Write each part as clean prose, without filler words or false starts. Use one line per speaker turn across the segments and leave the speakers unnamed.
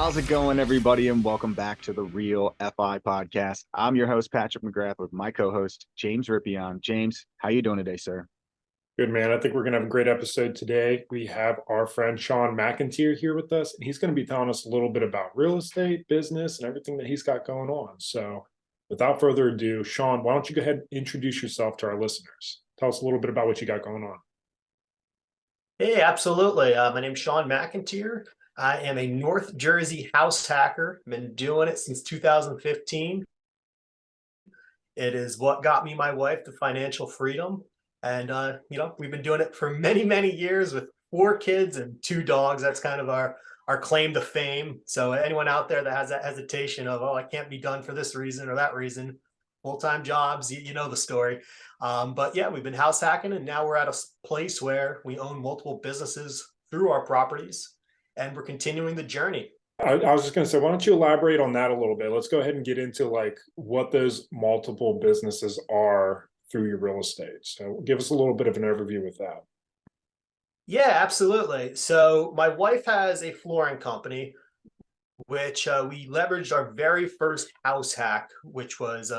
How's it going, everybody, and welcome back to the Real FI podcast. I'm your host, Patrick McGrath, with my co-host, James Rippion. James, how you doing today, sir?
Good, man. I think we're going to have a great episode today. We have our friend Shawn McEnteer here with us, and he's going to be telling us a little bit about real estate, business, and everything that he's got going on. So without further ado, Shawn, why don't you go ahead and introduce yourself to our listeners? Tell us a little bit about what you got going on.
Hey, absolutely. My name's Shawn McEnteer. I am a North Jersey house hacker. Been doing it since 2015. It is what got me my wife to financial freedom. And, we've been doing it for many, many years with 4 kids and 2 dogs. That's kind of our claim to fame. So anyone out there that has that hesitation of, oh, I can't be done for this reason or that reason, full-time jobs, you know the story. But yeah, we've been house hacking, and now we're at a place where we own multiple businesses through our properties, and we're continuing the journey.
I was just going to say, why don't you elaborate on that a little bit? Let's go ahead and get into like what those multiple businesses are through your real estate. So give us a little bit of an overview with that.
Yeah, absolutely. So my wife has a flooring company, which we leveraged our very first house hack, which was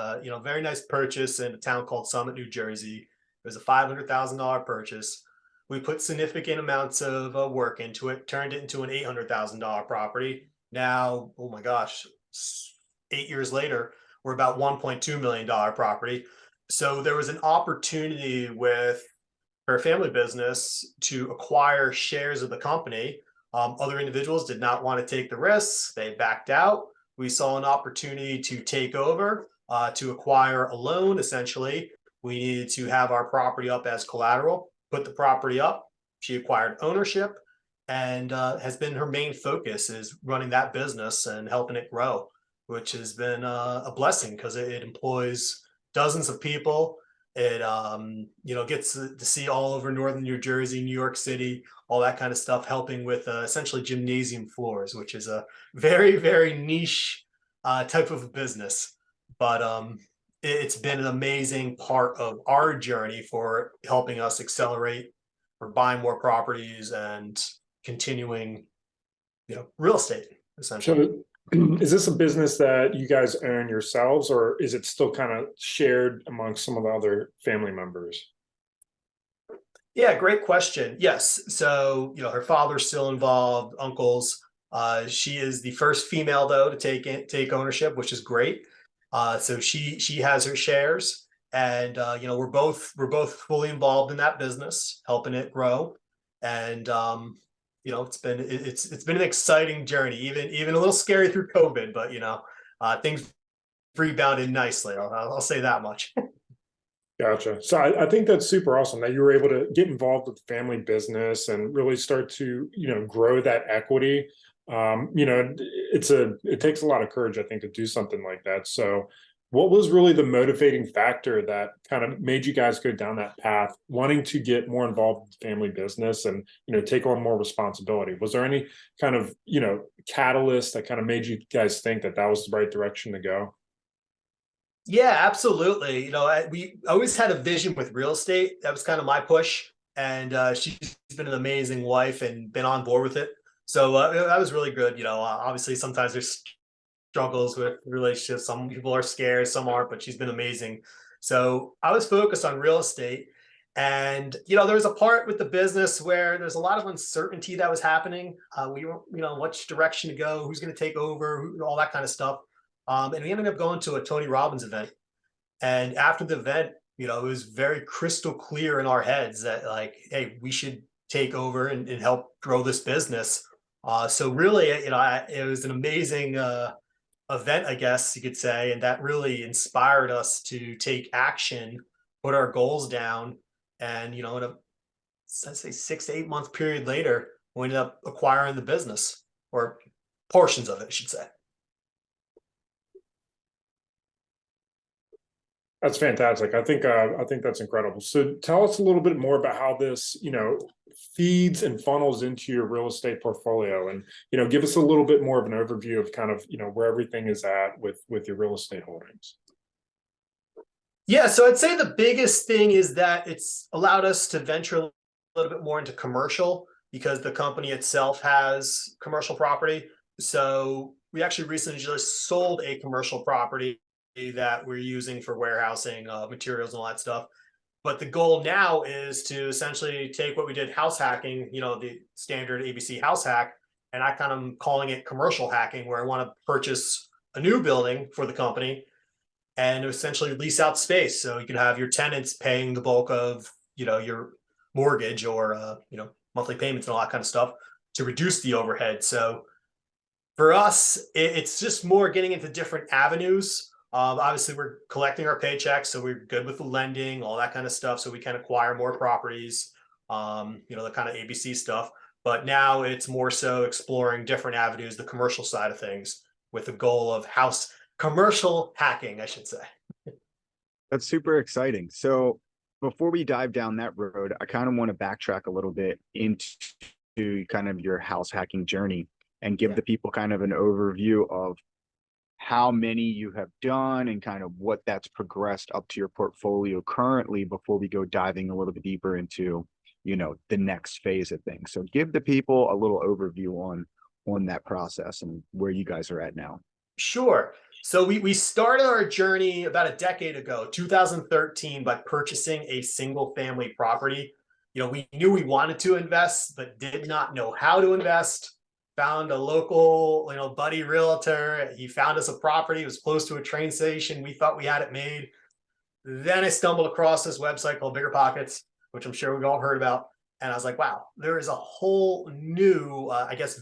very nice purchase in a town called Summit, New Jersey. It was a $500,000 purchase. We put significant amounts of work into it, turned it into an $800,000 property. Now, oh my gosh, 8 years later, we're about $1.2 million property. So there was an opportunity with her family business to acquire shares of the company. Other individuals did not want to take the risks. They backed out. We saw an opportunity to take over, to acquire a loan, essentially. We needed to have our property up as collateral, put the property up. She acquired ownership, and has been her main focus is running that business and helping it grow, which has been a blessing because it employs dozens of people. It gets to see all over northern New Jersey, New York City, all that kind of stuff, helping with essentially gymnasium floors, which is a very, very niche type of business. But it's been an amazing part of our journey for helping us accelerate or buying more properties and continuing, real estate, essentially.
So is this a business that you guys own yourselves, or is it still kind of shared amongst some of the other family members?
Yeah, great question. Yes. So, her father's still involved, uncles. She is the first female, though, to take ownership, which is great. So she has her shares, and we're both fully involved in that business, helping it grow. And it's been an exciting journey, even a little scary through COVID, but things rebounded nicely. I'll say that much.
Gotcha. So I think that's super awesome that you were able to get involved with the family business and really start to, grow that equity. It takes a lot of courage, I think, to do something like that. So what was really the motivating factor that kind of made you guys go down that path, wanting to get more involved with the family business and, take on more responsibility? Was there any kind of, catalyst that kind of made you guys think that that was the right direction to go?
Yeah, absolutely. We always had a vision with real estate. That was kind of my push. And she's been an amazing wife and been on board with it. So that was really good. Obviously sometimes there's struggles with relationships. Some people are scared, some aren't, but she's been amazing. So I was focused on real estate. And, there was a part with the business where there's a lot of uncertainty that was happening. We were, which direction to go, who's going to take over, all that kind of stuff. And we ended up going to a Tony Robbins event. And after the event, it was very crystal clear in our heads that, like, hey, we should take over and help grow this business. So really, it was an amazing event, I guess you could say. And that really inspired us to take action, put our goals down. And, in a, let's say 6 to 8 month period later, we ended up acquiring the business, or portions of it, I should say.
That's fantastic. I think that's incredible. So tell us a little bit more about how this, feeds and funnels into your real estate portfolio, and give us a little bit more of an overview of kind of where everything is at with your real estate holdings.
Yeah, so I'd say the biggest thing is that it's allowed us to venture a little bit more into commercial, because the company itself has commercial property. So we actually recently just sold a commercial property that we're using for warehousing materials and all that stuff. But the goal now is to essentially take what we did house hacking, the standard ABC house hack, and I kind of am calling it commercial hacking, where I want to purchase a new building for the company and essentially lease out space. So you can have your tenants paying the bulk of, your mortgage or, monthly payments and all that kind of stuff to reduce the overhead. So for us, it's just more getting into different avenues. Obviously, we're collecting our paychecks, so we're good with the lending, all that kind of stuff. So we can acquire more properties, the kind of ABC stuff. But now it's more so exploring different avenues, the commercial side of things, with the goal of house commercial hacking, I should say.
That's super exciting. So before we dive down that road, I kind of want to backtrack a little bit into kind of your house hacking journey and give
Yeah.
the people kind of an overview of how many you have done and kind of what that's progressed up to your portfolio currently before we go diving a little bit deeper into, the next phase of things. So give the people a little overview on that process and where you guys are at now.
Sure. So we started our journey about a decade ago, 2013, by purchasing a single family property. We knew we wanted to invest, but did not know how to invest. Found a local, buddy realtor. He found us a property. It was close to a train station. We thought we had it made. Then I stumbled across this website called Bigger Pockets, which I'm sure we've all heard about. And I was like, wow, there is a whole new,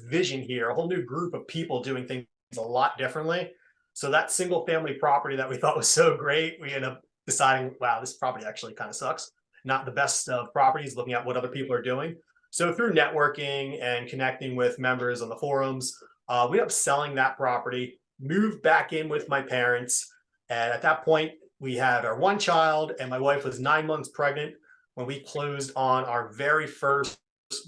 vision here, a whole new group of people doing things a lot differently. So that single family property that we thought was so great, we ended up deciding, wow, this property actually kind of sucks. Not the best of properties, looking at what other people are doing. So through networking and connecting with members on the forums, we ended up selling that property, moved back in with my parents. And at that point, we had our one child, and my wife was 9 months pregnant when we closed on our very first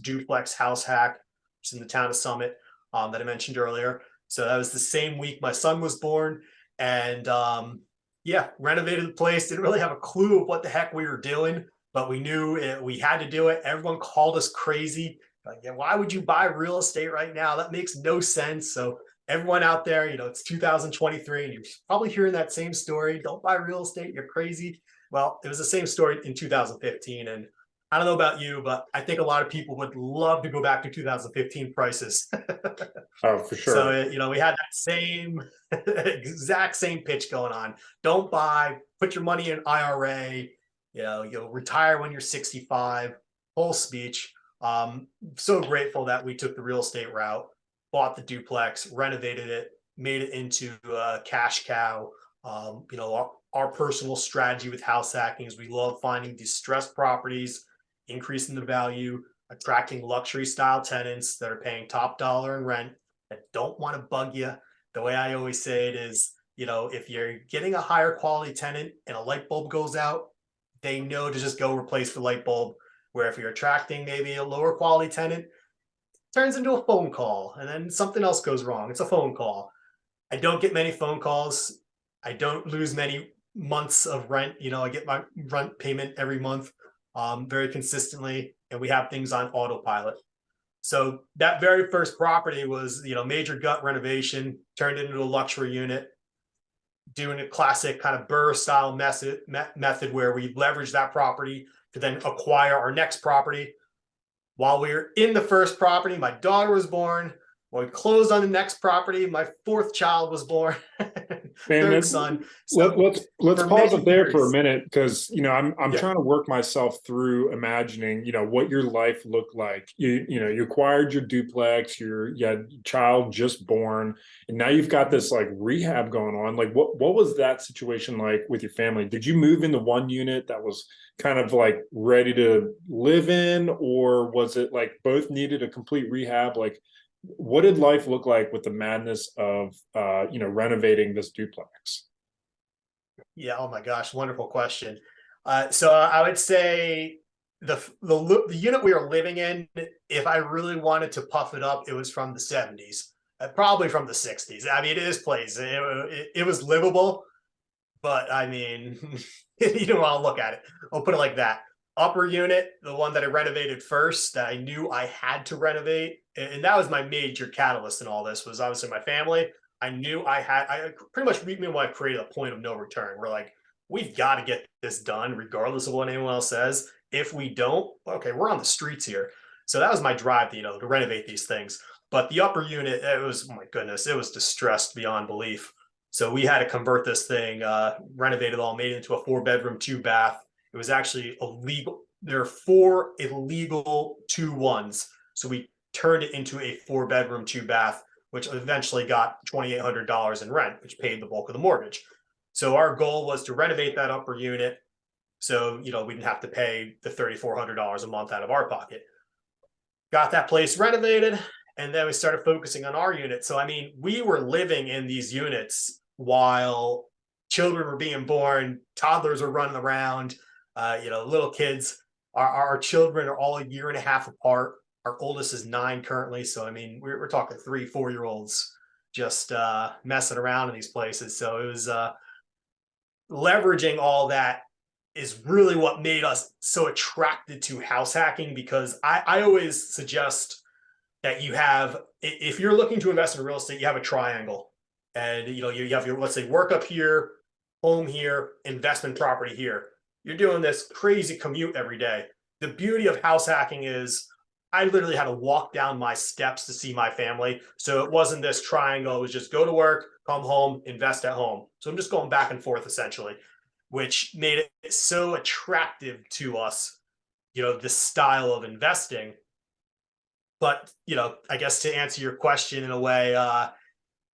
duplex house hack, which is in the town of Summit, that I mentioned earlier. So that was the same week my son was born. And renovated the place. Didn't really have a clue of what the heck we were doing, but we knew we had to do it. Everyone called us crazy. Like, yeah, why would you buy real estate right now? That makes no sense. So everyone out there, it's 2023 and you're probably hearing that same story. Don't buy real estate. You're crazy. Well, it was the same story in 2015. And I don't know about you, but I think a lot of people would love to go back to 2015 prices.
Oh, for sure.
So, we had that same exact same pitch going on. Don't buy, put your money in IRA, you'll retire when you're 65, whole speech. So grateful that we took the real estate route, bought the duplex, renovated it, made it into a cash cow. Our personal strategy with house hacking is we love finding distressed properties, increasing the value, attracting luxury style tenants that are paying top dollar in rent, that don't want to bug you. The way I always say it is, if you're getting a higher quality tenant and a light bulb goes out, they know to just go replace the light bulb. Where if you're attracting maybe a lower quality tenant, it turns into a phone call and then something else goes wrong. It's a phone call. I don't get many phone calls. I don't lose many months of rent. I get my rent payment every month very consistently, and we have things on autopilot. So that very first property was, major gut renovation, turned into a luxury unit, doing a classic kind of Burr style method where we leverage that property to then acquire our next property. While we were in the first property, my daughter was born. When we closed on the next property, my fourth child was born, third son. So
let's pause it there for a
years.
minute, because I'm
Yeah.
trying to work myself through imagining what your life looked like. You acquired your duplex, you had a child just born, and now you've got this like rehab going on. Like what was that situation like with your family? Did you move into one unit that was kind of like ready to live in, or was it like both needed a complete rehab? Like, what did life look like with the madness of renovating this duplex?
Yeah. Oh my gosh. Wonderful question. So I would say the unit we were living in, if I really wanted to puff it up, it was from the 70s, probably from the 60s. I mean, it is place. It was livable, but I mean, you don't want to look at it. I'll put it like that. Upper unit, the one that I renovated first, that I knew I had to renovate, and that was my major catalyst in all this, was obviously my family. I knew I pretty much, me and my wife created a point of no return. We're like, we've got to get this done regardless of what anyone else says. If we don't, okay, we're on the streets here. So that was my drive to, to renovate these things. But the upper unit, it was, oh my goodness, it was distressed beyond belief. So we had to convert this thing, renovate it all, made it into a 4-bedroom, 2-bath. It was actually illegal. There are 4 illegal 2-1s. So we turned it into a 4-bedroom, 2-bath, which eventually got $2,800 in rent, which paid the bulk of the mortgage. So our goal was to renovate that upper unit, so we didn't have to pay the $3,400 a month out of our pocket. Got that place renovated, and then we started focusing on our unit. So I mean, we were living in these units while children were being born, toddlers were running around, little kids. Our children are all a year and a half apart. Our oldest is 9 currently. So, I mean, we're talking 3-4-year-olds just messing around in these places. So it was leveraging all that is really what made us so attracted to house hacking, because I always suggest that you have, if you're looking to invest in real estate, you have a triangle. And, you have your, let's say, work up here, home here, investment property here. You're doing this crazy commute every day. The beauty of house hacking is I literally had to walk down my steps to see my family. So it wasn't this triangle. It was just go to work, come home, invest at home. So I'm just going back and forth essentially, which made it so attractive to us, this style of investing. But, I guess to answer your question in a way,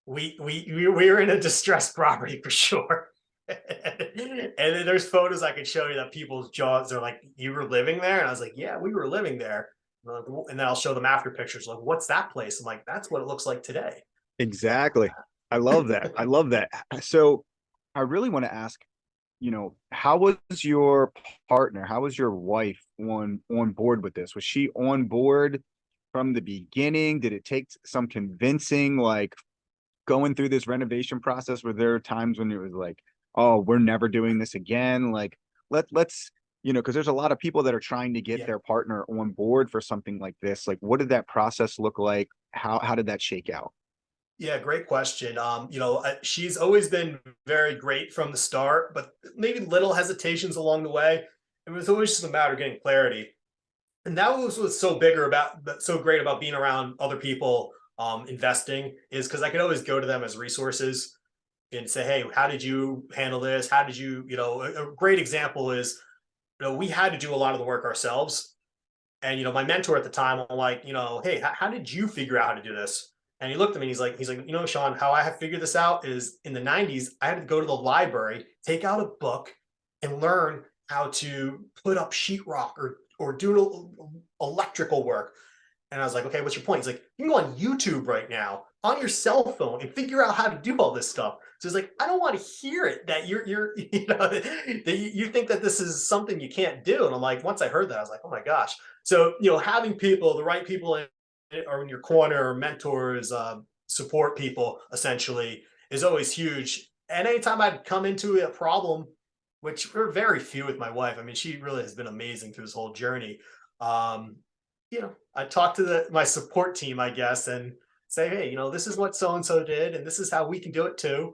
we were in a distressed property for sure. And then there's photos I could show you that people's jaws are like, you were living there? And I was like, yeah, we were living there. And then I'll show them after pictures, like, what's that place? I'm like, that's what it looks like today.
Exactly. I love that. I love that. So I really want to ask, how was your partner? How was your wife on board with this? Was she on board from the beginning? Did it take some convincing, like going through this renovation process? Were there times when it was like, oh, we're never doing this again? Like, let's, because there's a lot of people that are trying to get their partner on board for something like this. Like, what did that process look like? How did that shake out?
Yeah, great question. She's always been very great from the start, but maybe little hesitations along the way. It was always just a matter of getting clarity. And that was what's so great about being around other people investing, is because I could always go to them as resources and say, hey, how did you handle this? How did you, a great example is, we had to do a lot of the work ourselves. And, my mentor at the time, I'm like, hey, how did you figure out how to do this? And he looked at me and he's like, Shawn, how I have figured this out is in the 90s, I had to go to the library, take out a book and learn how to put up sheetrock or do electrical work. And I was like, okay, what's your point? He's like, you can go on YouTube right now on your cell phone and figure out how to do all this stuff. So he's like, I don't want to hear it that you're that you think that this is something you can't do. And I'm like, once I heard that, I was like, oh my gosh. So, having people, the right people in your corner, or mentors, support people essentially, is always huge. And anytime I'd come into a problem, which we're very few with my wife, I mean, she really has been amazing through this whole journey. I talk to my support team, I guess, and say, hey, this is what so and so did, and this is how we can do it too.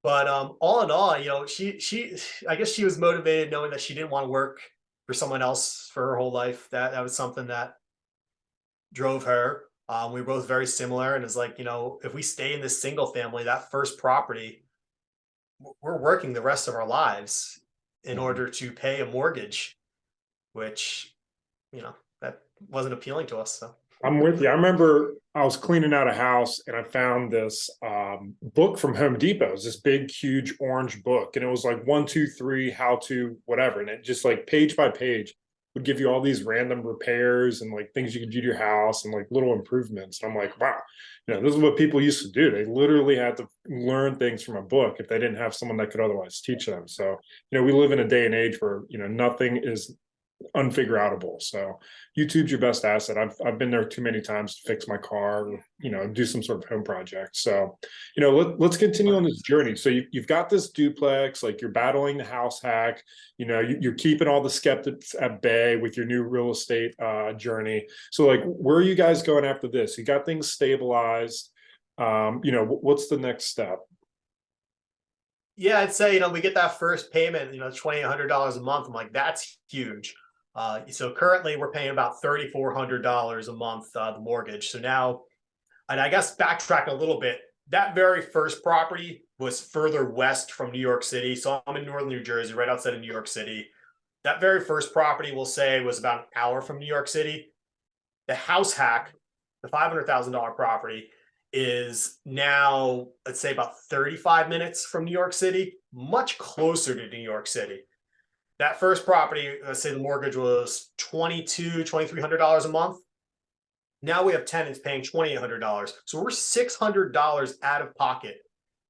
But all in all, she I guess she was motivated knowing that she didn't want to work for someone else for her whole life. That was something that drove her. We were both very similar, and it's like, if we stay in this single family, that first property, we're working the rest of our lives in order to pay a mortgage, which, that wasn't appealing to us. So
I'm with you. I remember I was cleaning out a house and I found this book from Home Depot. It was this big, huge orange book. And it was like 1, 2, 3, how to, whatever. And it just like page by page would give you all these random repairs and like things you could do to your house and like little improvements. And I'm like, wow, this is what people used to do. They literally had to learn things from a book if they didn't have someone that could otherwise teach them. So, we live in a day and age where, nothing is unfigure-outable. So YouTube's your best asset. I've been there too many times to fix my car, or, you know, do some sort of home project. So, you know, let's continue on this journey. So you've got this duplex, like you're battling the house hack, you know, you're keeping all the skeptics at bay with your new real estate journey. So like, where are you guys going after this? You got things stabilized. You know, what's the next step?
Yeah, I'd say, we get that first payment, $2,800 a month. I'm like, that's huge. So currently we're paying about $3,400 a month, the mortgage. So now, and I guess backtrack a little bit, that very first property was further west from New York City. So I'm in northern New Jersey, right outside of New York City. That very first property, we'll say, was about an hour from New York City. The house hack, the $500,000 property, is now, let's say, about 35 minutes from New York City, much closer to New York City. That first property, let's say the mortgage was $2,300 a month. Now we have tenants paying $2,800. So we're $600 out of pocket.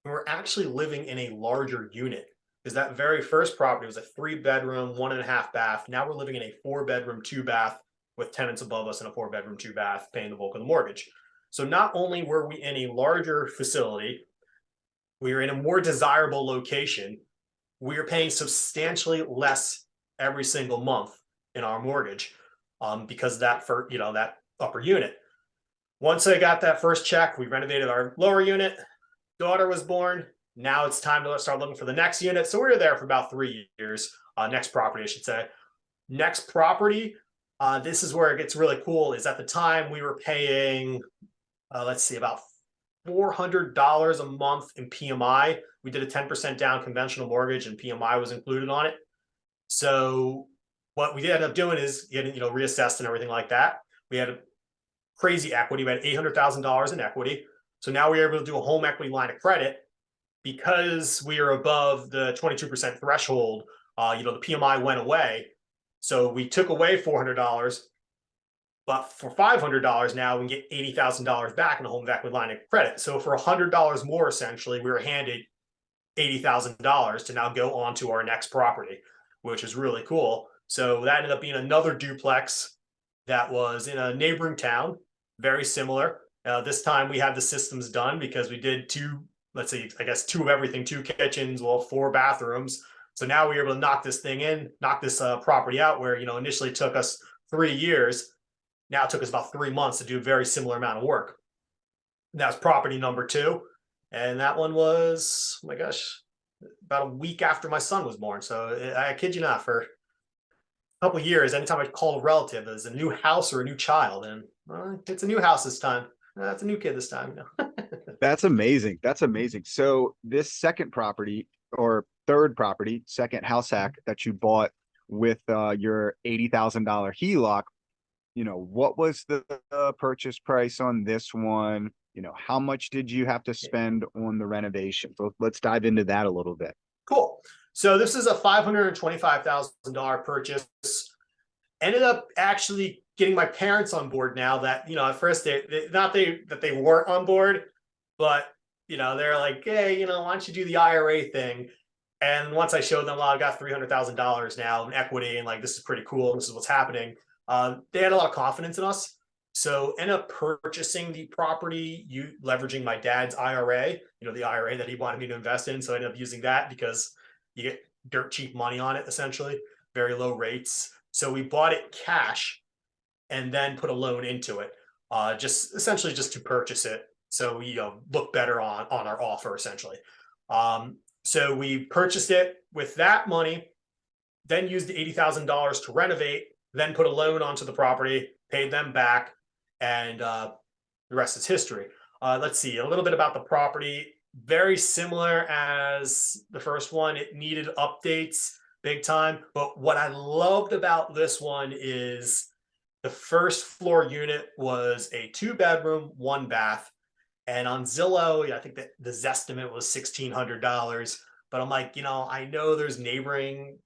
And we're actually living in a larger unit, because that very first property was a 3-bedroom, 1.5 bath. Now we're living in a 4-bedroom, 2-bath with tenants above us in a 4-bedroom, 2-bath, paying the bulk of the mortgage. So not only were we in a larger facility, we were in a more desirable location, we are paying substantially less every single month in our mortgage, because of that, for that upper unit. Once I got that first check, we renovated our lower unit. Daughter was born. Now it's time to start looking for the next unit. So we were there for about 3 years. Next property, I should say. Next property. This is where it gets really cool. Is at the time we were paying, let's see, about $400 a month in PMI. We did a 10% down conventional mortgage, and PMI was included on it. So what we ended up doing is getting, reassessed and everything like that. We had crazy equity. We had $800,000 in equity. So now we were able to do a home equity line of credit, because we are above the 22% threshold. The PMI went away. So we took away $400, but for $500 now we can get $80,000 back in a home equity line of credit. So for $100 more, essentially, we were handed $80,000 to now go on to our next property, which is really cool. So that ended up being another duplex that was in a neighboring town, very similar. This time we had the systems done, because we did two, let's say, I guess 2 of everything, 2 kitchens, 4 bathrooms. So now we were able to knock this property out, where, initially took us 3 years. Now it took us about 3 months to do a very similar amount of work. And that was property number 2. And that one was, oh my gosh, about a week after my son was born. So I kid you not, for a couple of years, anytime I called a relative, it was a new house or a new child. And it's a new house this time. That's a new kid this time.
That's amazing. That's amazing. So this second property, or third property, second house hack that you bought with your $80,000 HELOC, what was the purchase price on this one? How much did you have to spend on the renovation? So let's dive into that a little bit.
Cool. So this is a $525,000 purchase. Ended up actually getting my parents on board now. That, at first they weren't on board, but they're like, hey, why don't you do the IRA thing? And once I showed them, well, I got $300,000 now in equity, and like, this is pretty cool, this is what's happening. They had a lot of confidence in us. So ended up purchasing the property, leveraging my dad's IRA, the IRA that he wanted me to invest in. So I ended up using that, because you get dirt cheap money on it, essentially, very low rates. So we bought it cash and then put a loan into it, just essentially just to purchase it. So we look better on our offer, essentially. So we purchased it with that money, then used the $80,000 to renovate, then put a loan onto the property, paid them back, and the rest is history. Let's see, a little bit about the property. Very similar as the first one. It needed updates big time. But what I loved about this one is the first floor unit was a 2-bedroom, 1-bath. And on Zillow, I think that the Zestimate was $1,600. But I'm like, I know there's neighboring,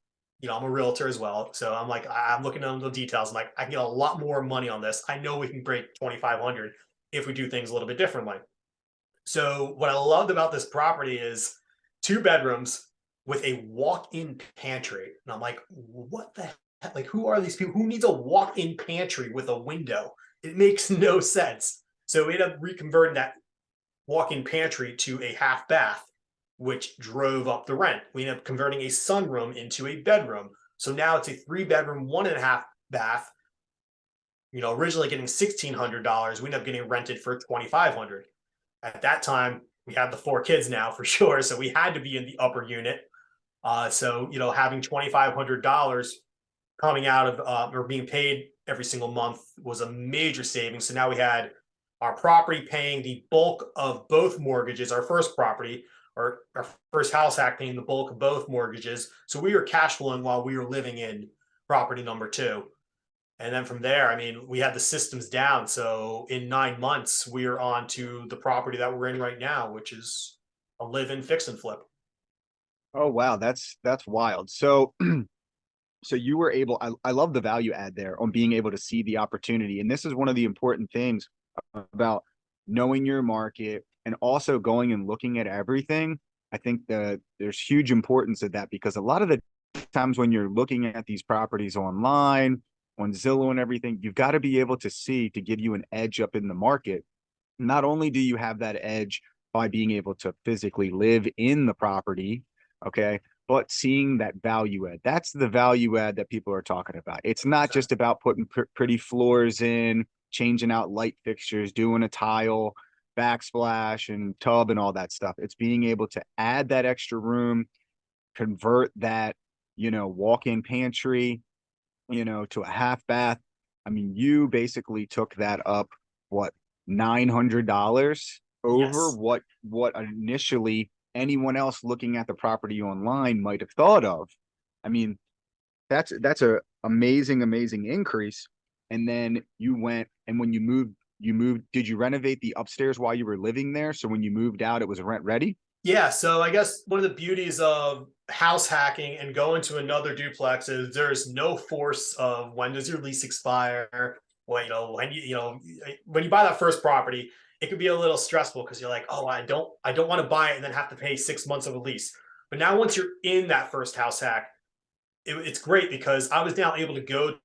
I'm a realtor as well. So I'm like, I'm looking at the details. I'm like, I can get a lot more money on this. I know we can break 2,500 if we do things a little bit differently. So what I loved about this property is 2 bedrooms with a walk-in pantry. And I'm like, what the like, who are these people? Who needs a walk-in pantry with a window? It makes no sense. So we ended up reconverting that walk-in pantry to a half bath, which drove up the rent. We ended up converting a sunroom into a bedroom. So now it's a 3-bedroom, 1.5 bath. Originally getting $1,600, we ended up getting rented for $2,500. At that time, we had the 4 kids now for sure, so we had to be in the upper unit. So having $2,500 coming out of or being paid every single month was a major savings. So now we had our property paying the bulk of both mortgages, our first property, or our first house hack paying the bulk of both mortgages. So we were cash flowing while we were living in property number 2. And then from there, I mean, we had the systems down. So in 9 months, we are on to the property that we're in right now, which is a live-in fix and flip.
Oh wow, that's wild. So so you were able, I love the value add there on being able to see the opportunity. And this is one of the important things about knowing your market and also going and looking at everything. I think that there's huge importance of that, because a lot of the times when you're looking at these properties online, on Zillow and everything, you've got to be able to see to give you an edge up in the market. Not only do you have that edge by being able to physically live in the property, okay, but seeing that value add. That's the value add that people are talking about. It's not just about putting pretty floors in, changing out light fixtures, doing a tile, backsplash and tub and all that stuff. It's being able to add that extra room, convert that, walk-in pantry, to a half bath. I mean, you basically took that up, what, $900 over
Yes.
what initially anyone else looking at the property online might have thought of. I mean, that's a amazing increase. And then you went, and when you moved, did you renovate the upstairs while you were living there? So when you moved out, it was rent ready?
Yeah, so I guess one of the beauties of house hacking and going to another duplex is there's no force of when does your lease expire. Well, when you buy that first property, it could be a little stressful because you're like, oh, I don't want to buy it and then have to pay 6 months of a lease. But now once you're in that first house hack, it's great because I was now able to go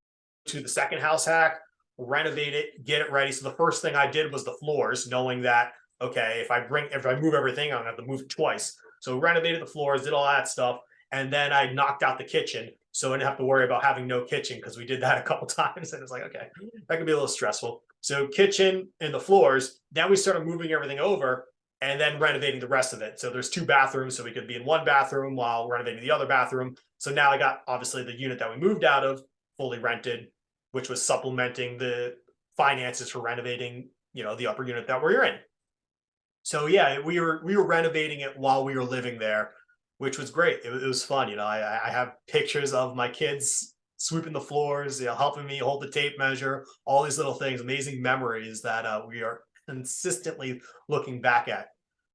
to the second house hack, renovate it, get it ready. So the first thing I did was the floors, knowing that, okay, if I move everything, I'm gonna have to move it twice. So renovated the floors, did all that stuff, and then I knocked out the kitchen, so I didn't have to worry about having no kitchen because we did that a couple times, and it's like, okay, that could be a little stressful. So kitchen and the floors. Then we started moving everything over, and then renovating the rest of it. So there's 2 bathrooms, so we could be in one bathroom while renovating the other bathroom. So now I got obviously the unit that we moved out of fully rented, which was supplementing the finances for renovating, the upper unit that we're in. So yeah, we were renovating it while we were living there, which was great. It was fun. I have pictures of my kids sweeping the floors, helping me hold the tape measure, all these little things, amazing memories that we are consistently looking back at.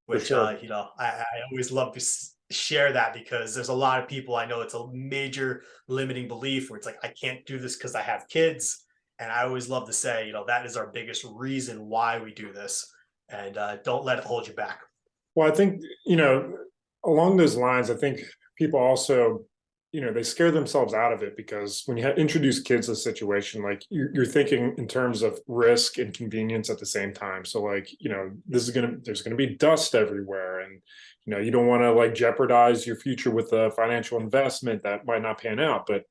For
Which
sure.
I always love to share that because there's a lot of people I know it's a major limiting belief where it's like I can't do this because I have kids, and I always love to say, that is our biggest reason why we do this, and don't let it hold you back.
Well, I think, along those lines, I think people also, they scare themselves out of it because when you introduce kids to a situation, like you're thinking in terms of risk and convenience at the same time. So like, there's going to be dust everywhere, and, you don't want to like jeopardize your future with a financial investment that might not pan out. But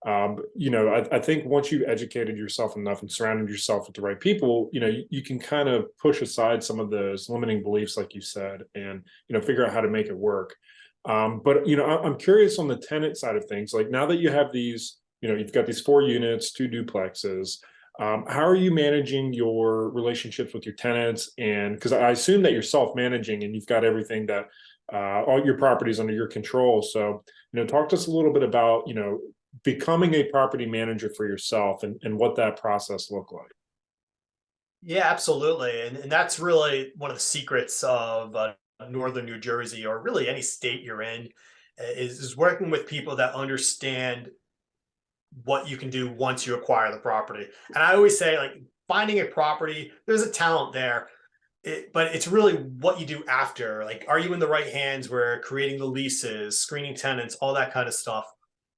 I think once you've educated yourself enough and surrounded yourself with the right people, you can kind of push aside some of those limiting beliefs, like you said, and, figure out how to make it work. But, I'm curious on the tenant side of things. Like now that you have these, you've got these 4 units, 2 duplexes, how are you managing your relationships with your tenants? And because I assume that you're self-managing and you've got everything that all your properties under your control. So, talk to us a little bit about, becoming a property manager for yourself and what that process looked like.
Yeah, absolutely. And that's really one of the secrets of northern New Jersey, or really any state you're in, is working with people that understand what you can do once you acquire the property. And I always say, like, finding a property, there's a talent there. But it's really what you do after. Like, are you in the right hands where creating the leases, screening tenants, all that kind of stuff?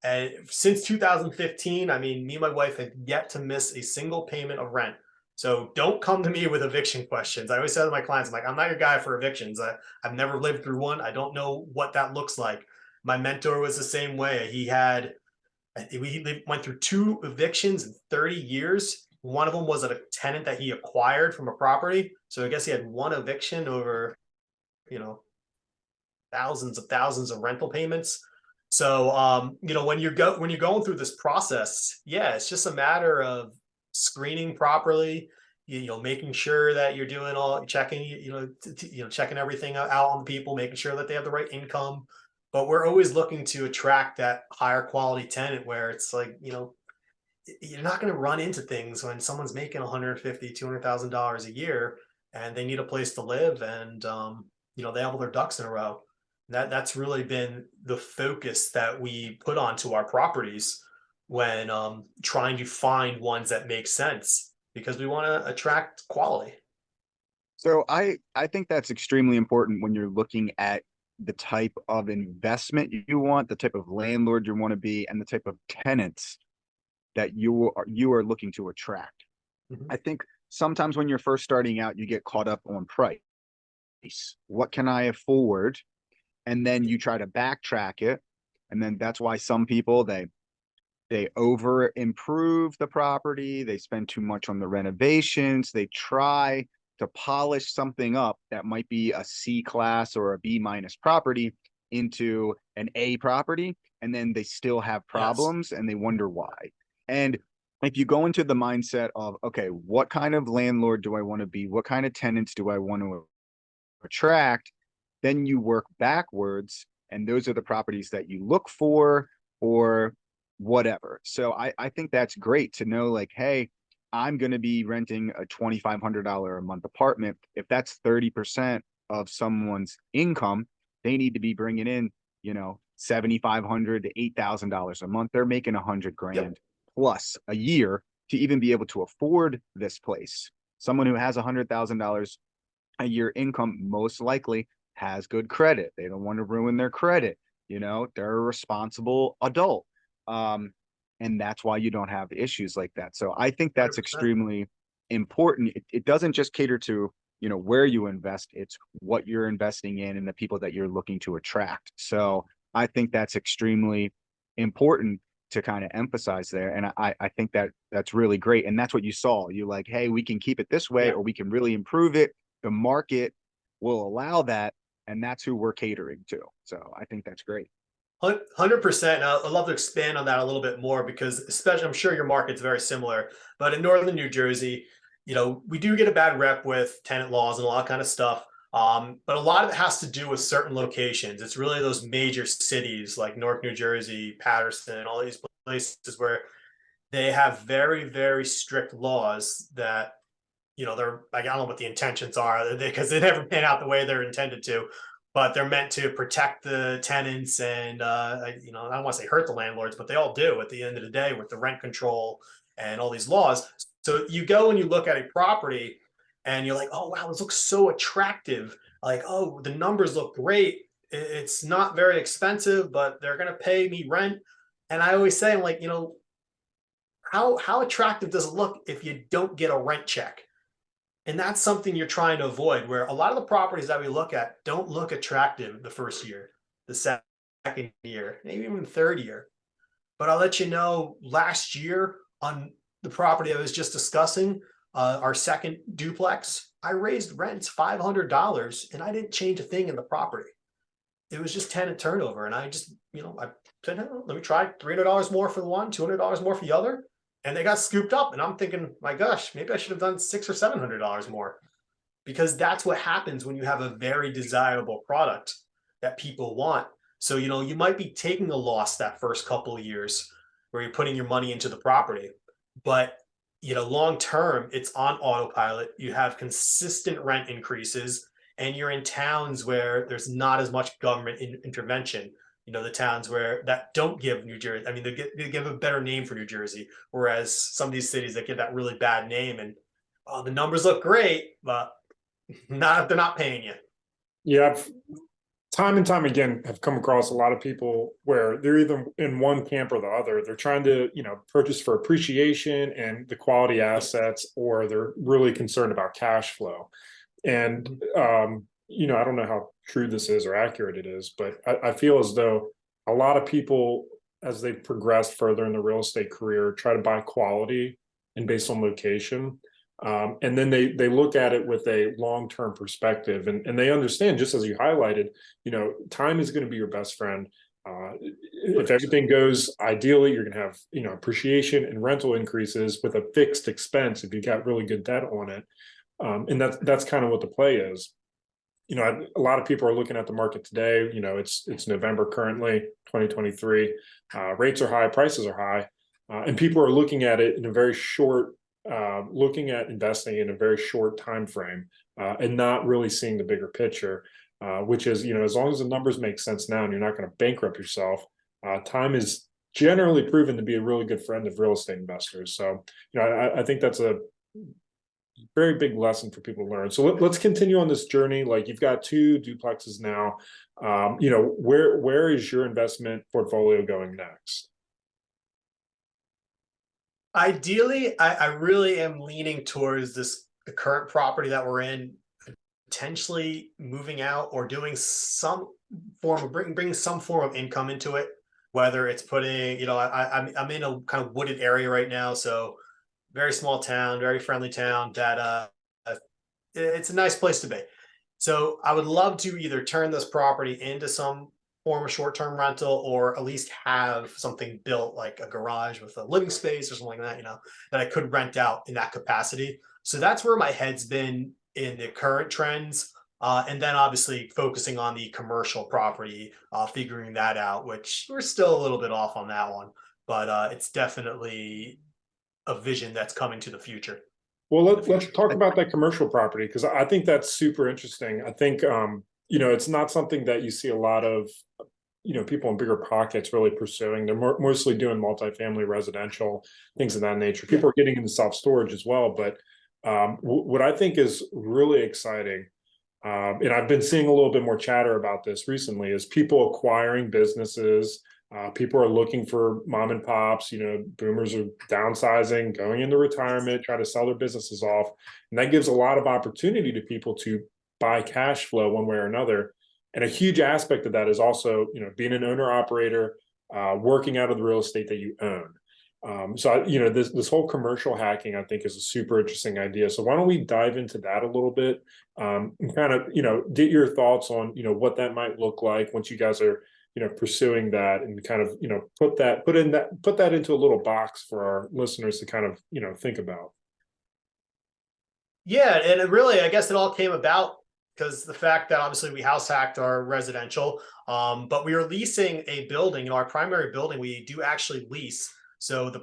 And since 2015, I mean, me and my wife have yet to miss a single payment of rent. So don't come to me with eviction questions. I always say to my clients, I'm like, I'm not your guy for evictions. I've never lived through one. I don't know what that looks like. My mentor was the same way. We went through 2 evictions in 30 years. One of them was a tenant that he acquired from a property. So I guess he had 1 eviction over, you know, thousands of rental payments. So when you're going through this process, yeah, it's just a matter of screening properly, making sure that you're doing all checking, checking everything out on the people, making sure that they have the right income. But we're always looking to attract that higher quality tenant where it's like, you're not going to run into things when someone's making 150, $200,000 a year and they need a place to live, and they have all their ducks in a row. That's really been the focus that we put onto our properties when trying to find ones that make sense, because we want to attract quality.
So I think that's extremely important when you're looking at the type of investment you want, the type of landlord you want to be, and the type of tenants that you are looking to attract. I think sometimes when you're first starting out, you get caught up on price. What can I afford? And then you try to backtrack it. And then that's why some people, they over improve the property. They spend too much on the renovations. They try to polish something up that might be a C class or a B minus property into an A property. And then they still have problems and they wonder why. And if you go into the mindset of, okay, what kind of landlord do I want to be? What kind of tenants do I want to attract? Then you work backwards, and those are the properties that you look for or whatever. So I think that's great to know, like, hey, I'm going to be renting a $2,500 a month apartment. If that's 30% of someone's income, they need to be bringing in, $7,500 to $8,000 a month. They're making $100,000 plus a year to even be able to afford this place. Someone who has $100,000 a year income most likely has good credit. They don't want to ruin their credit. They're a responsible adult. And that's why you don't have issues like that. So I think that's
100%.
extremely important. It doesn't just cater to, where you invest, it's what you're investing in and the people that you're looking to attract. So I think that's extremely important to kind of emphasize there. And I think that's really great. And that's what you saw. You're like, hey, we can keep it this way, or we can really improve it. The market will allow that. And that's who we're catering to. So I think that's great.
100%. I'd love to expand on that a little bit more, because especially, I'm sure your market's very similar, but in northern New Jersey, we do get a bad rep with tenant laws and a lot of kind of stuff. But a lot of it has to do with certain locations. It's really those major cities like Newark, New Jersey, Patterson, all these places where they have very, very strict laws that, they're, I don't know what the intentions are, because they never pan out the way they're intended to, but they're meant to protect the tenants and, I don't want to say hurt the landlords, but they all do at the end of the day with the rent control and all these laws. So you go and you look at a property and you're like, oh, wow, this looks so attractive. Like, oh, the numbers look great. It's not very expensive, but they're going to pay me rent. And I always say, I'm like, how attractive does it look if you don't get a rent check? And that's something you're trying to avoid, where a lot of the properties that we look at don't look attractive the first year, the second year, maybe even the third year. But I'll let you know, last year on the property I was just discussing, our second duplex, I raised rents $500 and I didn't change a thing in the property. It was just tenant turnover. And I just, I said, oh, let me try $300 more for the one, $200 more for the other. And they got scooped up. And I'm thinking, my gosh, maybe I should have done $600 or $700 more, because that's what happens when you have a very desirable product that people want. So, you might be taking a loss that first couple of years where you're putting your money into the property, but long term, it's on autopilot. You have consistent rent increases, and you're in towns where there's not as much government intervention. The towns where that don't give New Jersey, I mean, they give a better name for New Jersey, whereas some of these cities that give that really bad name, and the numbers look great, but they're not paying you.
Yeah, time and time again have come across a lot of people where they're either in one camp or the other. They're trying to, purchase for appreciation and the quality assets, or they're really concerned about cash flow. And, I don't know how true this is or accurate it is, but I feel as though a lot of people, as they progress further in the real estate career, try to buy quality and based on location. And then they look at it with a long-term perspective, and they understand, just as you highlighted, time is going to be your best friend. If everything goes ideally, you're going to have, appreciation and rental increases with a fixed expense if you got really good debt on it. And that's kind of what the play is. A lot of people are looking at the market today. It's November currently, 2023. Rates are high, prices are high, and people are looking at it in a very short, looking at investing in a very short time frame, and not really seeing the bigger picture, which is, as long as the numbers make sense now and you're not going to bankrupt yourself, time is generally proven to be a really good friend of real estate investors. So, I think that's a very big lesson for people to learn. So let's continue on this journey. Like, you've got 2 duplexes now. Where is your investment portfolio going next?
Ideally, I really am leaning towards the current property that we're in, potentially moving out or doing some form of bringing some form of income into it. Whether it's putting, I'm in a kind of wooded area right now, so very small town, very friendly town that it's a nice place to be. So I would love to either turn this property into some form of short-term rental, or at least have something built like a garage with a living space or something like that, that I could rent out in that capacity. So that's where my head's been in the current trends. And then obviously focusing on the commercial property, figuring that out, which we're still a little bit off on that one, but it's definitely a vision that's coming to the future.
Well, let's talk about that commercial property, because I think that's super interesting. I think, it's not something that you see a lot of, people in bigger pockets really pursuing. They're mostly doing multifamily residential, things of that nature. People are getting into self-storage as well. But what I think is really exciting, and I've been seeing a little bit more chatter about this recently, is people acquiring businesses. People are looking for mom and pops. Boomers are downsizing, going into retirement, try to sell their businesses off, and that gives a lot of opportunity to people to buy cash flow one way or another. And a huge aspect of that is also, being an owner operator, working out of the real estate that you own. So this whole commercial hacking, I think, is a super interesting idea. So why don't we dive into that a little bit, and kind of, get your thoughts on, what that might look like once you guys are, pursuing that, and kind of, put that into a little box for our listeners to kind of, think about.
Yeah, and it really, I guess it all came about because the fact that obviously we house hacked our residential, but we are leasing a building. Our primary building we do actually lease. So the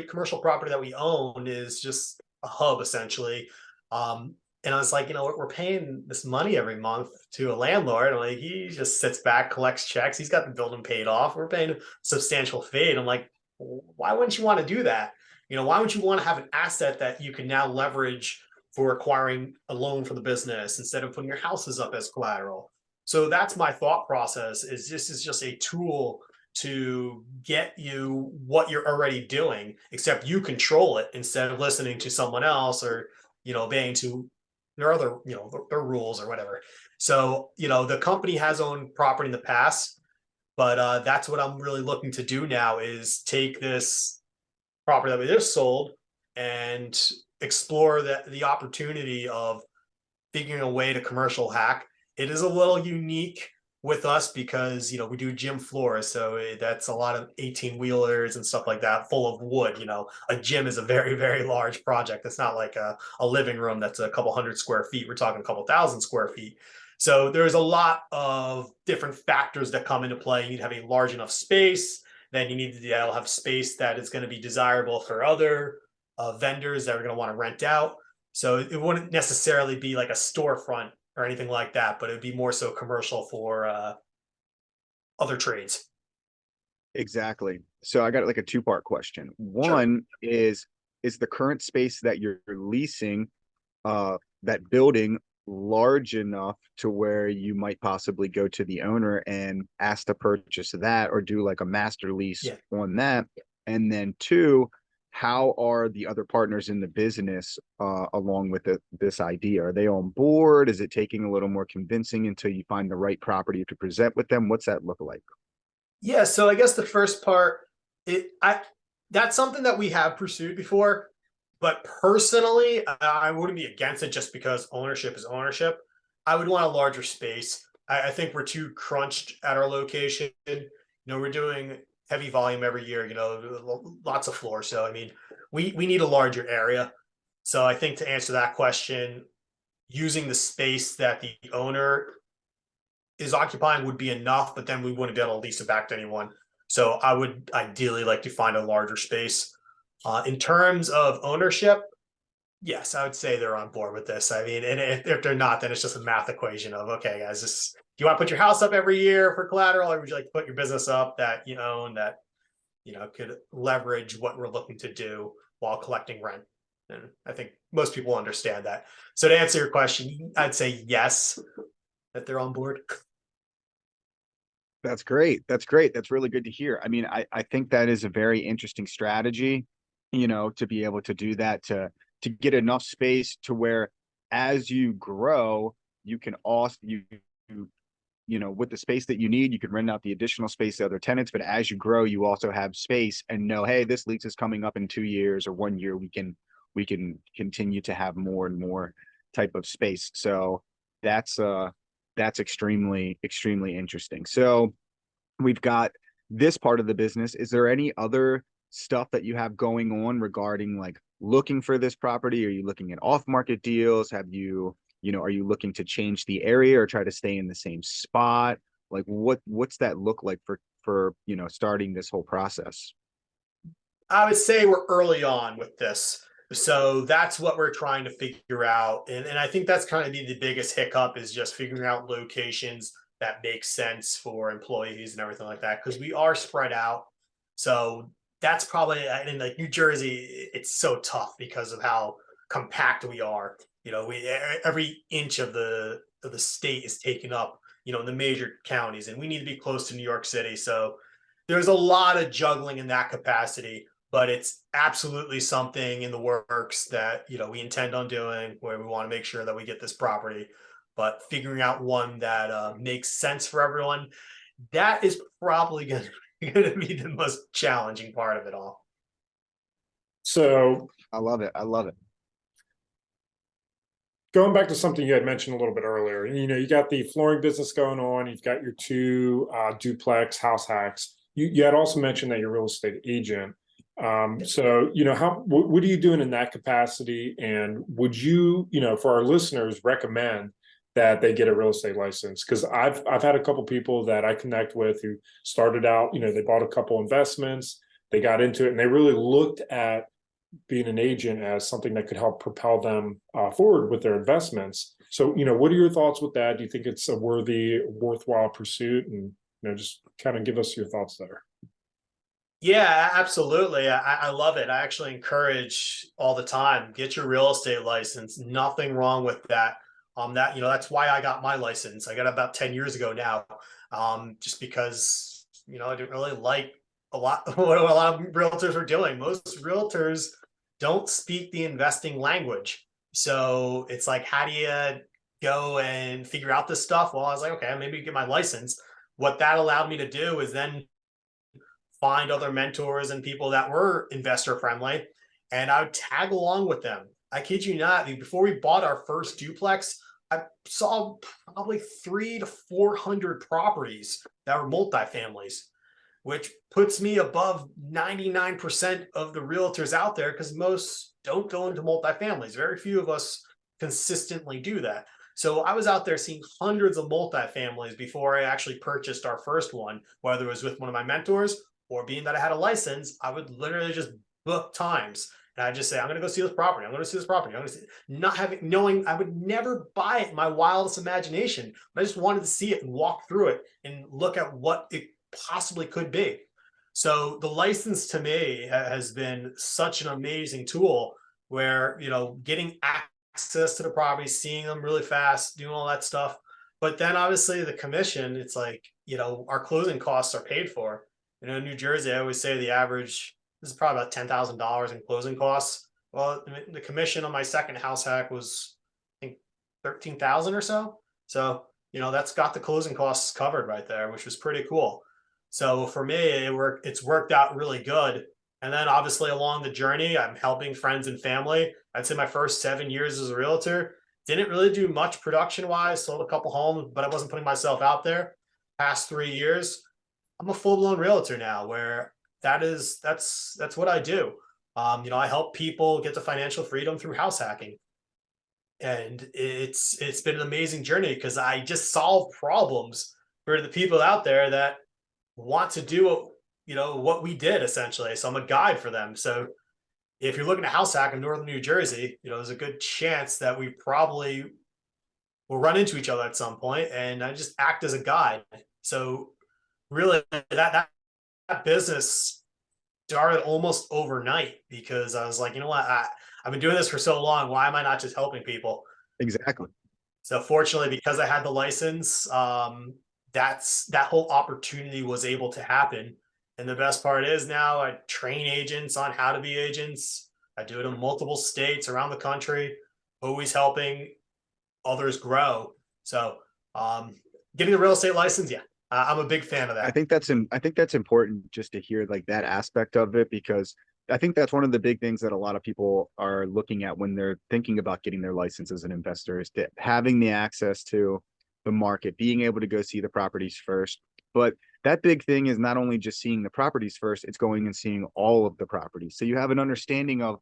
commercial property that we own, is just a hub essentially. And I was like, we're paying this money every month to a landlord. I'm like, he just sits back, collects checks. He's got the building paid off. We're paying a substantial fee. I'm like, why wouldn't you want to do that? Why would you want to have an asset that you can now leverage for acquiring a loan for the business instead of putting your houses up as collateral? So that's my thought process, is this is just a tool to get you what you're already doing, except you control it instead of listening to someone else, or, obeying to their other, their rules or whatever. So, the company has owned property in the past, but that's what I'm really looking to do now, is take this property that we just sold and explore the opportunity of figuring a way to commercial hack. It is a little unique with us because we do gym floors, so that's a lot of 18-wheelers and stuff like that, full of wood. A gym is a very, very large project. It's not like a living room that's a couple hundred square feet. We're talking a couple thousand square feet. So there's a lot of different factors that come into play. You need to have a large enough space. Then you need to have space that is going to be desirable for other vendors that are going to want to rent out. So it wouldn't necessarily be like a storefront or anything like that, but it would be more so commercial for other trades.
Exactly. So I got like a 2-part question. One is the current space that you're leasing, that building, large enough to where you might possibly go to the owner and ask to purchase that or do like a master lease
Yeah.
on that? And then two, how are the other partners in the business along with this idea? Are they on board? Is it taking a little more convincing until you find the right property to present with them? What's that look like?
Yeah, so I guess the first part, that's something that we have pursued before, but personally, I wouldn't be against it just because ownership is ownership. I would want a larger space. I think we're too crunched at our location. We're doing heavy volume every year, lots of floor. So I mean, we need a larger area. So I think to answer that question, using the space that the owner is occupying would be enough, but then we wouldn't be able to lease it back to anyone. So I would ideally like to find a larger space. In terms of ownership, yes, I would say they're on board with this. I mean, and if they're not, then it's just a math equation of, okay, guys, do you want to put your house up every year for collateral, or would you like to put your business up that you own that could leverage what we're looking to do while collecting rent? And I think most people understand that. So to answer your question, I'd say yes, that they're on board.
That's great. That's great. That's really good to hear. I mean, I think that is a very interesting strategy, to be able to do that, to get enough space to where as you grow, you can also with the space that you need, you can rent out the additional space to other tenants. But as you grow, you also have space and know, hey, this lease is coming up in 2 years or 1 year. We can continue to have more and more type of space. So that's extremely, extremely interesting. So we've got this part of the business. Is there any other stuff that you have going on regarding like looking for this property? Are you looking at off-market deals? Are you looking to change the area or try to stay in the same spot? Like what's that look like for starting this whole process?
I would say we're early on with this. So that's what we're trying to figure out. And I think that's kind of the biggest hiccup is just figuring out locations that make sense for employees and everything like that. Because we are spread out. So that's probably in like New Jersey, it's so tough because of how compact we are. Every inch of the state is taken up, in the major counties, and we need to be close to New York City. So there's a lot of juggling in that capacity, but it's absolutely something in the works that we intend on doing, where we want to make sure that we get this property, but figuring out one that makes sense for everyone, that is probably going to be the most challenging part of it all.
So
I love it. I love it.
Going back to something you had mentioned a little bit earlier, you got the flooring business going on, you've got your two duplex house hacks. You had also mentioned that you're a real estate agent. So, what are you doing in that capacity? And would you, for our listeners, recommend that they get a real estate license? Because I've had a couple people that I connect with who started out, they bought a couple investments, they got into it, and they really looked at being an agent as something that could help propel them forward with their investments. So, what are your thoughts with that? Do you think it's a worthwhile pursuit? And, just kind of give us your thoughts there.
Yeah, absolutely. I love it. I actually encourage all the time, get your real estate license. Nothing wrong with that. That's why I got my license. I got it about 10 years ago now. Just because, I didn't really like what a lot of realtors were doing. Most realtors don't speak the investing language. So it's like, how do you go and figure out this stuff? Well, I was like, okay, maybe get my license. What that allowed me to do is then find other mentors and people that were investor friendly, and I would tag along with them. I kid you not, before we bought our first duplex, I saw probably 300 to 400 properties that were multifamilies, which puts me above 99% of the realtors out there, because most don't go into multifamilies. Very few of us consistently do that. So I was out there seeing hundreds of multifamilies before I actually purchased our first one, whether it was with one of my mentors or being that I had a license. I would literally just book times. And I'd just say, I'm going to go see this property. I'm going to see this property. I'm going to see, knowing I would never buy it in my wildest imagination. But I just wanted to see it and walk through it and look at what it possibly could be. So the license to me has been such an amazing tool where, getting access to the property, seeing them really fast, doing all that stuff. But then obviously the commission, it's like, our closing costs are paid for. In New Jersey, I always say the average this is probably about $10,000 in closing costs. Well, the commission on my second house hack was, I think, 13,000 or so. So, that's got the closing costs covered right there, which was pretty cool. So for me, it's worked out really good. And then obviously along the journey, I'm helping friends and family. I'd say my first 7 years as a realtor, didn't really do much production wise, sold a couple homes, but I wasn't putting myself out there. Past 3 years, I'm a full blown realtor now, where that's what I do. I help people get to financial freedom through house hacking, and it's been an amazing journey because I just solve problems for the people out there that want to do what we did essentially. So I'm a guide for them. So if you're looking to house hack in northern New Jersey, there's a good chance that we probably will run into each other at some point, and I just act as a guide. So really, that business started almost overnight because I was like, you know what, I've been doing this for so long. Why am I not just helping people?
Exactly.
So fortunately, because I had the license, that whole opportunity was able to happen. And the best part is now I train agents on how to be agents. I do it in multiple states around the country, always helping others grow. So getting a real estate license, yeah, I'm a big fan of that.
I think that's important just to hear like that aspect of it, because I think that's one of the big things that a lot of people are looking at when they're thinking about getting their license as an investor, is that having the access to the market, being able to go see the properties first. But that big thing is not only just seeing the properties first, it's going and seeing all of the properties. So you have an understanding of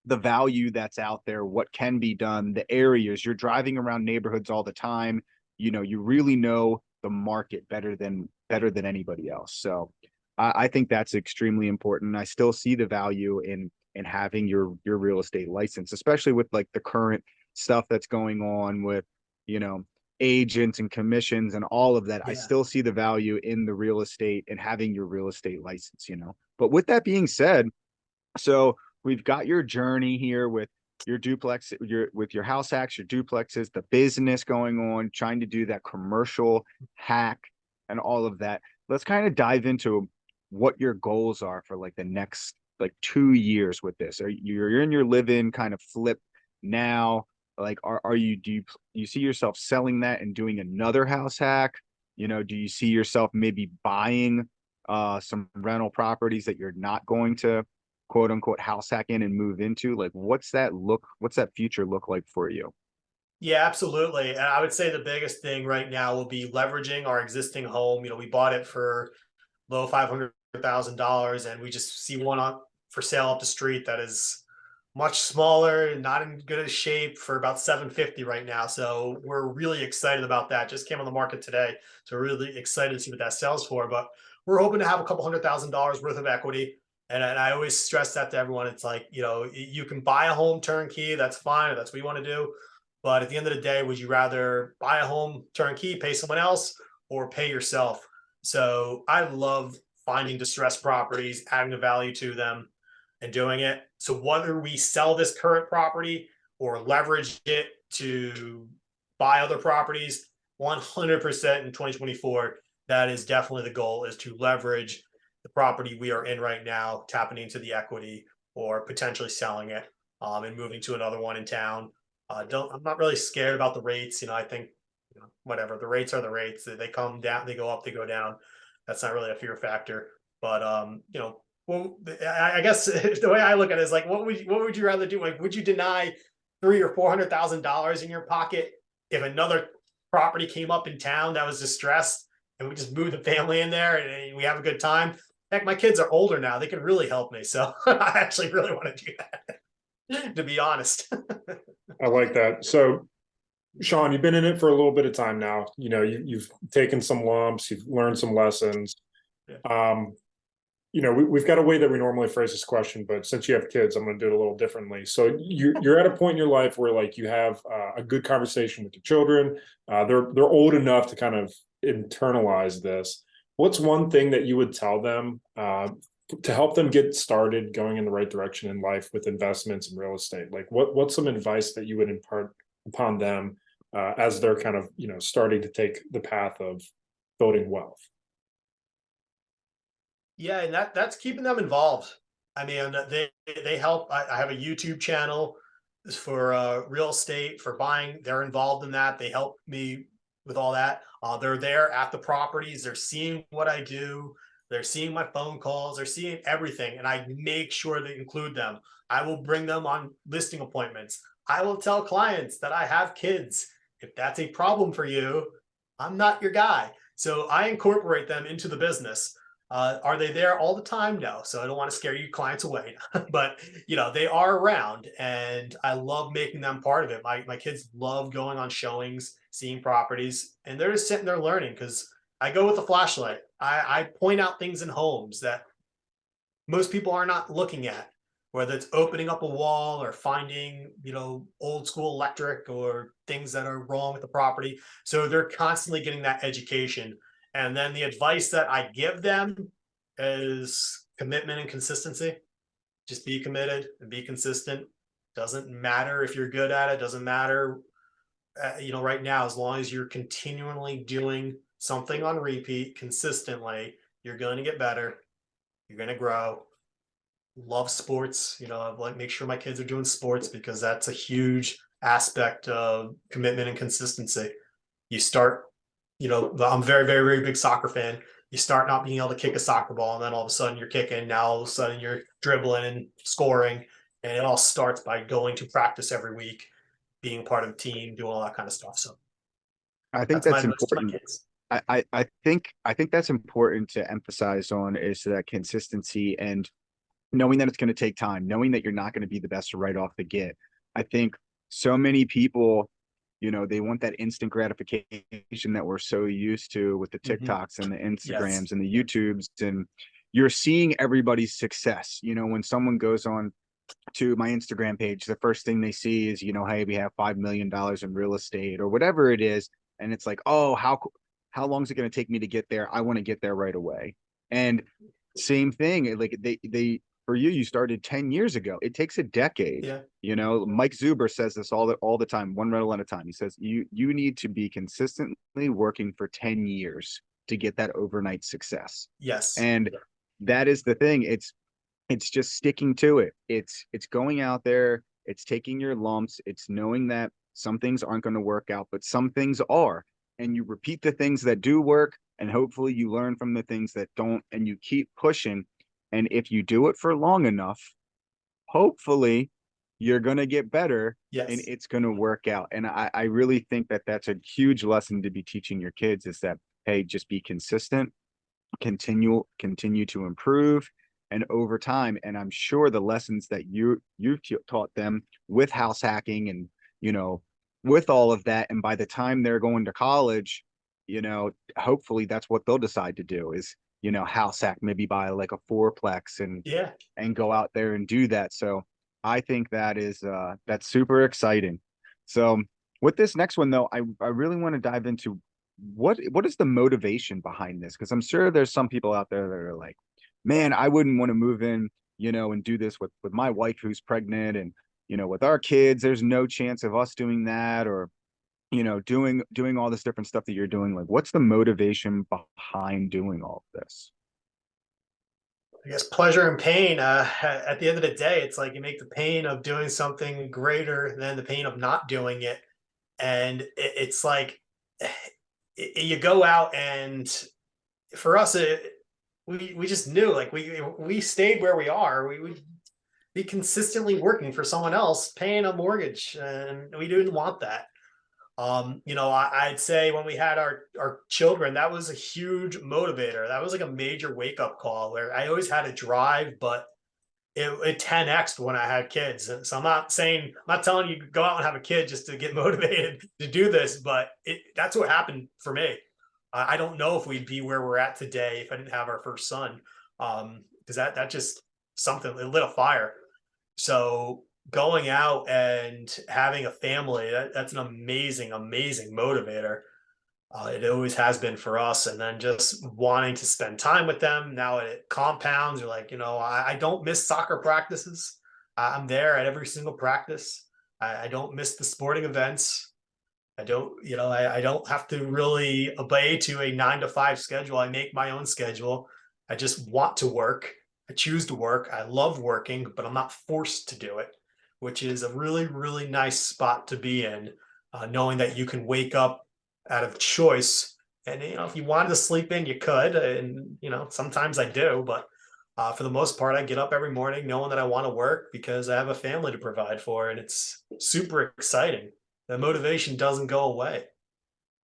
the value that's out there, what can be done, the areas. You're driving around neighborhoods all the time. You really know the market better than anybody else. So I think that's extremely important. I still see the value in having your real estate license, especially with like the current stuff that's going on with, agents and commissions and all of that. I
Yeah.
still see the value in the real estate and having your real estate license. But with that being said, so we've got your journey here with your duplex, with your house hacks, your duplexes, the business going on, trying to do that commercial hack and all of that. Let's kind of dive into what your goals are for like the next like 2 years with this. You're in your live-in kind of flip now? Like, do you see yourself selling that and doing another house hack? Do you see yourself maybe buying some rental properties that you're not going to quote unquote house hack in and move into? Like, what's that future look like for you?
Yeah, absolutely. And I would say the biggest thing right now will be leveraging our existing home. We bought it for low $500,000, and we just see one on for sale up the street that is much smaller, not in good a shape, for about 750 right now. So we're really excited about that. Just came on the market today, so we're really excited to see what that sells for. But we're hoping to have a couple $100,000 worth of equity. And I always stress that to everyone. It's like, you can buy a home turnkey. That's fine. If that's what you want to do. But at the end of the day, would you rather buy a home turnkey, pay someone else, or pay yourself? So I love finding distressed properties, adding the value to them, and doing it. So whether we sell this current property or leverage it to buy other properties, 100% in 2024, that is definitely the goal, is to leverage the property we are in right now, tapping into the equity or potentially selling it, and moving to another one in town. I'm not really scared about the rates. I think, whatever, the rates are the rates. They come down, they go up, they go down. That's not really a fear factor. But well, I guess the way I look at it is like, what would you rather do? Like, would you deny $300,000 or $400,000 in your pocket if another property came up in town that was distressed, and we just move the family in there and we have a good time? Heck, my kids are older now; they can really help me. So I actually really want to do that, to be honest.
I like that. So, Shawn, you've been in it for a little bit of time now. You've taken some lumps, you've learned some lessons.
Yeah.
We've got a way that we normally phrase this question, but since you have kids, I'm going to do it a little differently. So you're at a point in your life where like you have a good conversation with your children. They're old enough to kind of internalize this. What's one thing that you would tell them to help them get started going in the right direction in life with investments and real estate? Like what's some advice that you would impart upon them as they're kind of, starting to take the path of building wealth?
Yeah, and that's keeping them involved. I mean, they help. I have a YouTube channel for real estate for buying. They're involved in that. They help me with all that. They're there at the properties. They're seeing what I do. They're seeing my phone calls. They're seeing everything, and I make sure to include them. I will bring them on listing appointments. I will tell clients that I have kids. If that's a problem for you, I'm not your guy. So I incorporate them into the business. Are they there all the time? No. So I don't want to scare you clients away, but they are around, and I love making them part of it. My kids love going on showings, seeing properties, and they're just sitting there learning because I go with a flashlight. I point out things in homes that most people are not looking at, whether it's opening up a wall or finding, old school electric or things that are wrong with the property. So they're constantly getting that education. And then the advice that I give them is commitment and consistency. Just be committed and be consistent. Doesn't matter if you're good at it, doesn't matter, right now, as long as you're continually doing something on repeat consistently, you're going to get better. You're going to grow. Love sports, I like make sure my kids are doing sports because that's a huge aspect of commitment and consistency. You start, I'm very, very, very big soccer fan. You start not being able to kick a soccer ball, and then all of a sudden you're kicking. Now all of a sudden you're dribbling and scoring, and it all starts by going to practice every week, being part of the team, doing all that kind of stuff. So
I think
that's my
that's
advice to my
important.
kids.
I think that's important to emphasize on is that consistency and knowing that it's going to take time, knowing that you're not going to be the best right off the get. I think so many people, they want that instant gratification that we're so used to with the TikToks and the
Yes.
Instagrams and the YouTubes. And you're seeing everybody's success. When someone goes on to my Instagram page, the first thing they see is, hey, we have $5 million in real estate or whatever it is. And it's like, oh, how long is it going to take me to get there? I want to get there right away. And same thing, like they for you started 10 years ago. It takes a decade.
Yeah.
Mike Zuber says this all the time, one rental at a time. He says you need to be consistently working for 10 years to get that overnight success.
Yes.
And that is the thing. It's just sticking to it. It's going out there, it's taking your lumps, it's knowing that some things aren't going to work out, but some things are. And you repeat the things that do work, and hopefully you learn from the things that don't, and you keep pushing. And if you do it for long enough, hopefully you're going to get better and
Yes.
it's going to work out. And I really think that that's a huge lesson to be teaching your kids is that, hey, just be consistent, continue to improve, and over time. And I'm sure the lessons that you've taught them with house hacking and with all of that, and by the time they're going to college, hopefully that's what they'll decide to do is house hack, maybe buy like a fourplex
Yeah.
and go out there and do that. So I think that's super exciting. So with this next one though, I really want to dive into what is the motivation behind this? Because I'm sure there's some people out there that are like, man, I wouldn't want to move in, and do this with my wife who's pregnant and with our kids, there's no chance of us doing that or doing all this different stuff that you're doing. Like, what's the motivation behind doing all of this?
I guess pleasure and pain. At the end of the day, it's like you make the pain of doing something greater than the pain of not doing it. And it's like you go out, and for us, we just knew, like we stayed where we are. We would be consistently working for someone else, paying a mortgage, and we didn't want that. I'd say when we had our children, that was a huge motivator. That was like a major wake up call where I always had to drive, but it 10x'd when I had kids. So I'm not telling you go out and have a kid just to get motivated to do this, but that's what happened for me. I don't know if we'd be where we're at today if I didn't have our first son. Because that just something, it lit a fire. So going out and having a family, that's an amazing, amazing motivator. It always has been for us. And then just wanting to spend time with them. Now it compounds. You're like, I don't miss soccer practices. I'm there at every single practice. I don't miss the sporting events. I don't, I don't have to really obey to a 9 to 5 schedule. I make my own schedule. I just want to work. I choose to work. I love working, but I'm not forced to do it, which is a really, really nice spot to be in, knowing that you can wake up out of choice. And, if you wanted to sleep in, you could. And, sometimes I do, but for the most part, I get up every morning knowing that I want to work because I have a family to provide for. And it's super exciting. The motivation doesn't go away.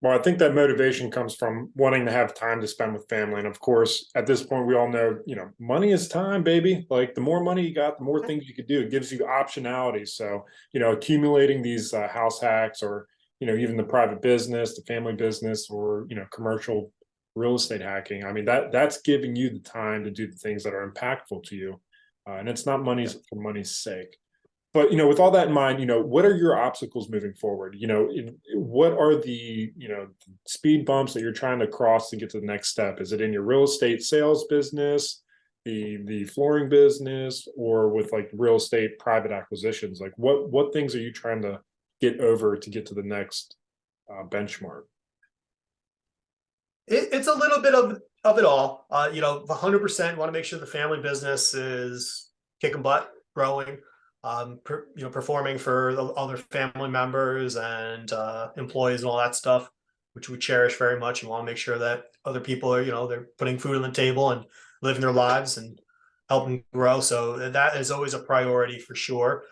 Well, I think that motivation comes from wanting to have time to spend with family. And of course, at this point, we all know, money is time, baby. Like the more money you got, the more things you could do. It gives you optionality. So, accumulating these house hacks or, even the private business, the family business, or, commercial real estate hacking. I mean, that's giving you the time to do the things that are impactful to you. And it's not money for money's sake. But with all that in mind, what are your obstacles moving forward? What are the speed bumps that you're trying to cross to get to the next step? Is it in your real estate sales business, the flooring business, or with like real estate private acquisitions? Like what things are you trying to get over to get to the next benchmark?
It's a little bit of it all. 100% want to make sure the family business is kicking butt, growing, performing for the other family members and employees and all that stuff, which we cherish very much. And want to make sure that other people are, they're putting food on the table and living their lives and helping grow. So that is always a priority for sure.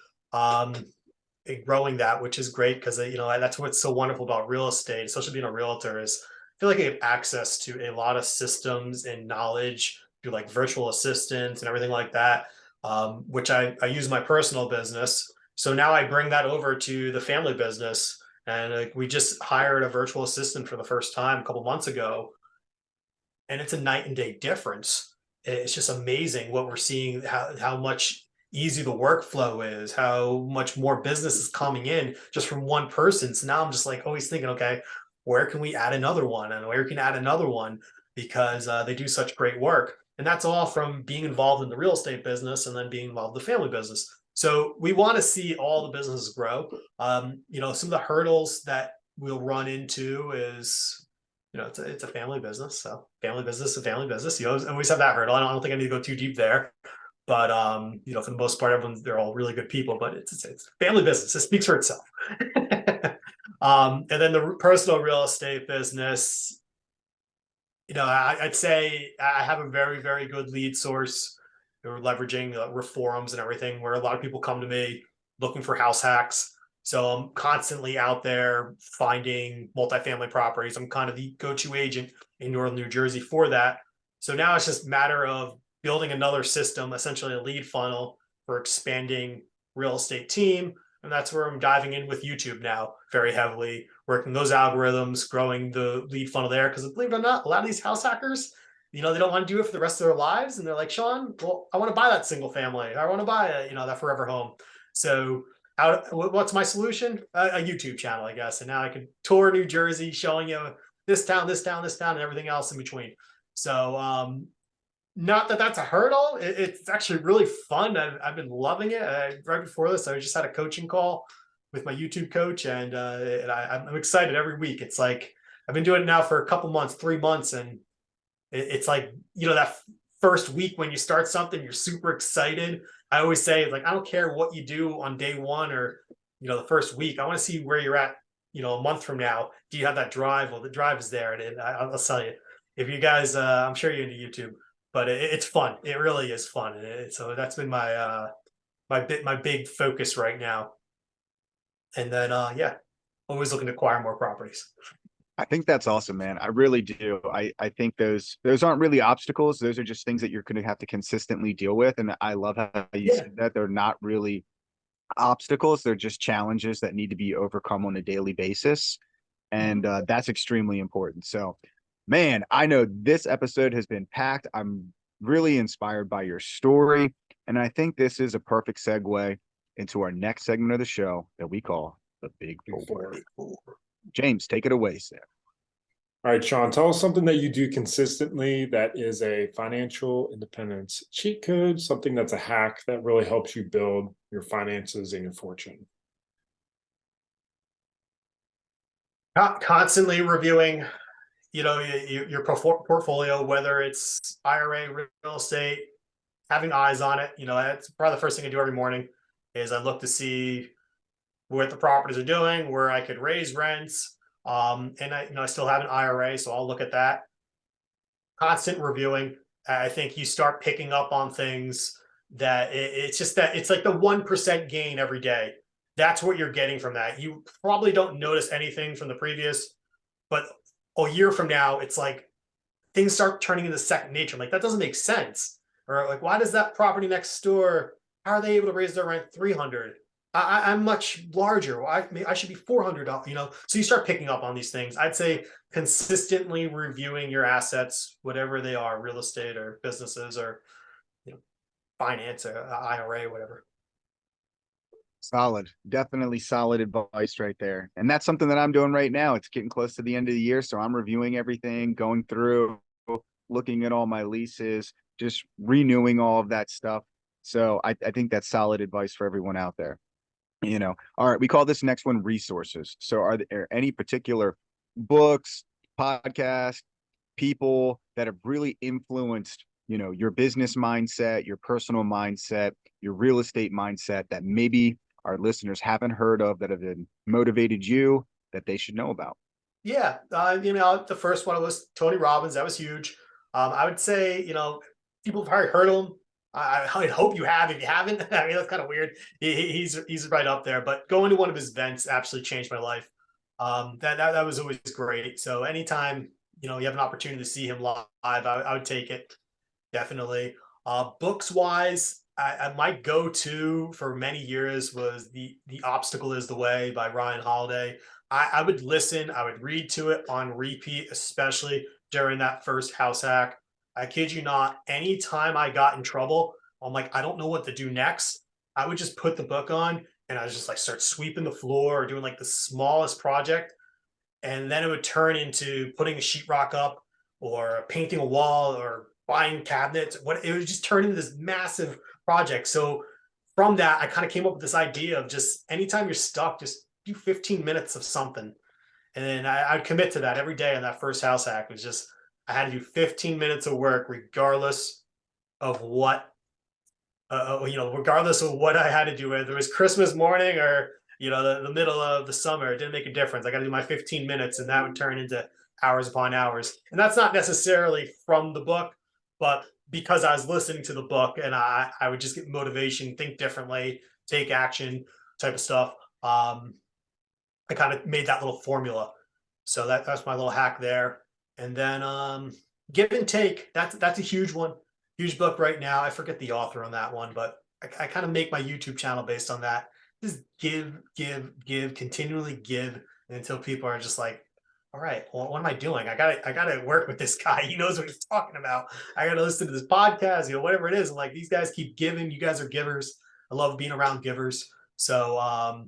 And growing that, which is great because that's what's so wonderful about real estate, especially being a realtor, is I feel like I have access to a lot of systems and knowledge through like virtual assistants and everything like that, which I use in my personal business. So now I bring that over to the family business. And we just hired a virtual assistant for the first time a couple months ago. And it's a night and day difference. It's just amazing what we're seeing, how much easy the workflow is, how much more business is coming in just from one person. So now I'm just like always thinking, okay, where can we add another one and where can add another one because they do such great work. And that's all from being involved in the real estate business and then being involved in the family business. So we want to see all the businesses grow. Some of the hurdles that we'll run into is, it's a family business. So family business, a family business. You always have that hurdle. I don't think I need to go too deep there. But for the most part, they're all really good people. But it's family business. It speaks for itself. And then the personal real estate business, I'd say I have a very, very good lead source. We're leveraging forums and everything where a lot of people come to me looking for house hacks. So I'm constantly out there finding multifamily properties. I'm kind of the go-to agent in Northern New Jersey for that. So now it's just a matter of building another system, essentially a lead funnel for expanding real estate team. And that's where I'm diving in with YouTube now very heavily, working those algorithms, growing the lead funnel there. Because believe it or not, a lot of these house hackers, they don't want to do it for the rest of their lives. And they're like, Shawn, well, I want to buy that single family. I want to buy that forever home. So what's my solution? A YouTube channel, I guess. And now I can tour New Jersey, showing you this town, this town, this town, and everything else in between. So not that that's a hurdle. It's actually really fun. I've been loving it. Right before this, I just had a coaching call with my YouTube coach, and I'm excited every week. It's like I've been doing it now for a couple months, 3 months, and it's like that first week when you start something, you're super excited. I always say, like, I don't care what you do on day one or the first week. I want to see where you're at a month from now. Do you have that drive? Well, the drive is there, and I'll tell you, if you guys, I'm sure you're into YouTube, but it's fun. It really is fun. So that's been my big focus right now. And then always looking to acquire more properties.
I think that's awesome, man. I really do. I think those aren't really obstacles. Those are just things that you're going to have to consistently deal with. And I love how you said that they're not really obstacles. They're just challenges that need to be overcome on a daily basis. And that's extremely important. So, man, I know this episode has been packed. I'm really inspired by your story. And I think this is a perfect segue into our next segment of the show that we call the Big Four. James, take it away, sir.
All right, Sean, tell us something that you do consistently that is a financial independence cheat code, something that's a hack that really helps you build your finances and your fortune.
Constantly reviewing, your portfolio, whether it's IRA, real estate, having eyes on it. That's probably the first thing I do every morning is I look to see what the properties are doing, where I could raise rents. And I still have an IRA, so I'll look at that. Constant reviewing. I think you start picking up on things that it's just that it's like the 1% gain every day. That's what you're getting from that. You probably don't notice anything from the previous, but a year from now, it's like things start turning into second nature. I'm like, that doesn't make sense. Or like, why does that property next door, how are they able to raise their rent 300? I'm much larger. I should be 400, So you start picking up on these things. I'd say consistently reviewing your assets, whatever they are, real estate or businesses or, finance or IRA, whatever.
Solid, definitely solid advice right there. And that's something that I'm doing right now. It's getting close to the end of the year, so I'm reviewing everything, going through, looking at all my leases, just renewing all of that stuff. So I think that's solid advice for everyone out there. All right, we call this next one resources. So are there any particular books, podcasts, people that have really influenced, your business mindset, your personal mindset, your real estate mindset that maybe our listeners haven't heard of, that have been motivated you, that they should know about?
Yeah, the first one was Tony Robbins. That was huge. I would say, people have probably heard of him. I hope you have. If you haven't, I mean, that's kind of weird. He's right up there. But going to one of his events absolutely changed my life. That was always great. So anytime you have an opportunity to see him live, I would take it, definitely. Books wise, my go to for many years was the Obstacle Is the Way by Ryan Holiday. I would listen, I would read to it on repeat, especially during that first house hack. I kid you not, anytime I got in trouble, I'm like, I don't know what to do next. I would just put the book on and I was just like start sweeping the floor or doing like the smallest project. And then it would turn into putting a sheetrock up or painting a wall or buying cabinets. What it would just turn into this massive project. So from that, I kind of came up with this idea of just anytime you're stuck, just do 15 minutes of something. And then I'd commit to that every day on that first house hack. It was just I had to do 15 minutes of work regardless of what regardless of what I had to do, whether it was Christmas morning or the middle of the summer, it didn't make a difference. I got to do my 15 minutes, and that would turn into hours upon hours. And that's not necessarily from the book, but because I was listening to the book, and I would just get motivation, think differently, take action, type of stuff. I kind of made that little formula. So that's my little hack there. And then give and take. That's a huge one. Huge book right now. I forget the author on that one, but I kind of make my YouTube channel based on that. Just give, continually give until people are just like, all right, well, what am I doing? I gotta work with this guy. He knows what he's talking about. I gotta listen to this podcast, whatever it is. And like these guys keep giving. You guys are givers. I love being around givers. So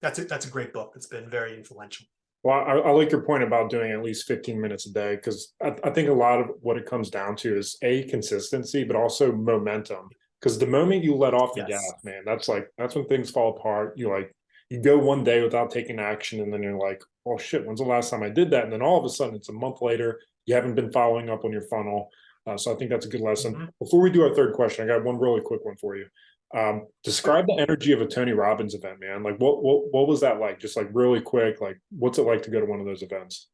that's a great book. It's been very influential.
Well, I like your point about doing at least 15 minutes a day, because I think a lot of what it comes down to is consistency, but also momentum. Because the moment you let off the gas,
Yes.
man, that's when things fall apart. You go one day without taking action, and then you're like, oh shit, when's the last time I did that? And then all of a sudden it's a month later, you haven't been following up on your funnel. So I think that's a good lesson.
Mm-hmm.
Before we do our third question, I got one really quick one for you. Describe the energy of a Tony Robbins event, man. Like what was that like? Just like really quick, like what's it like to go to one of those events?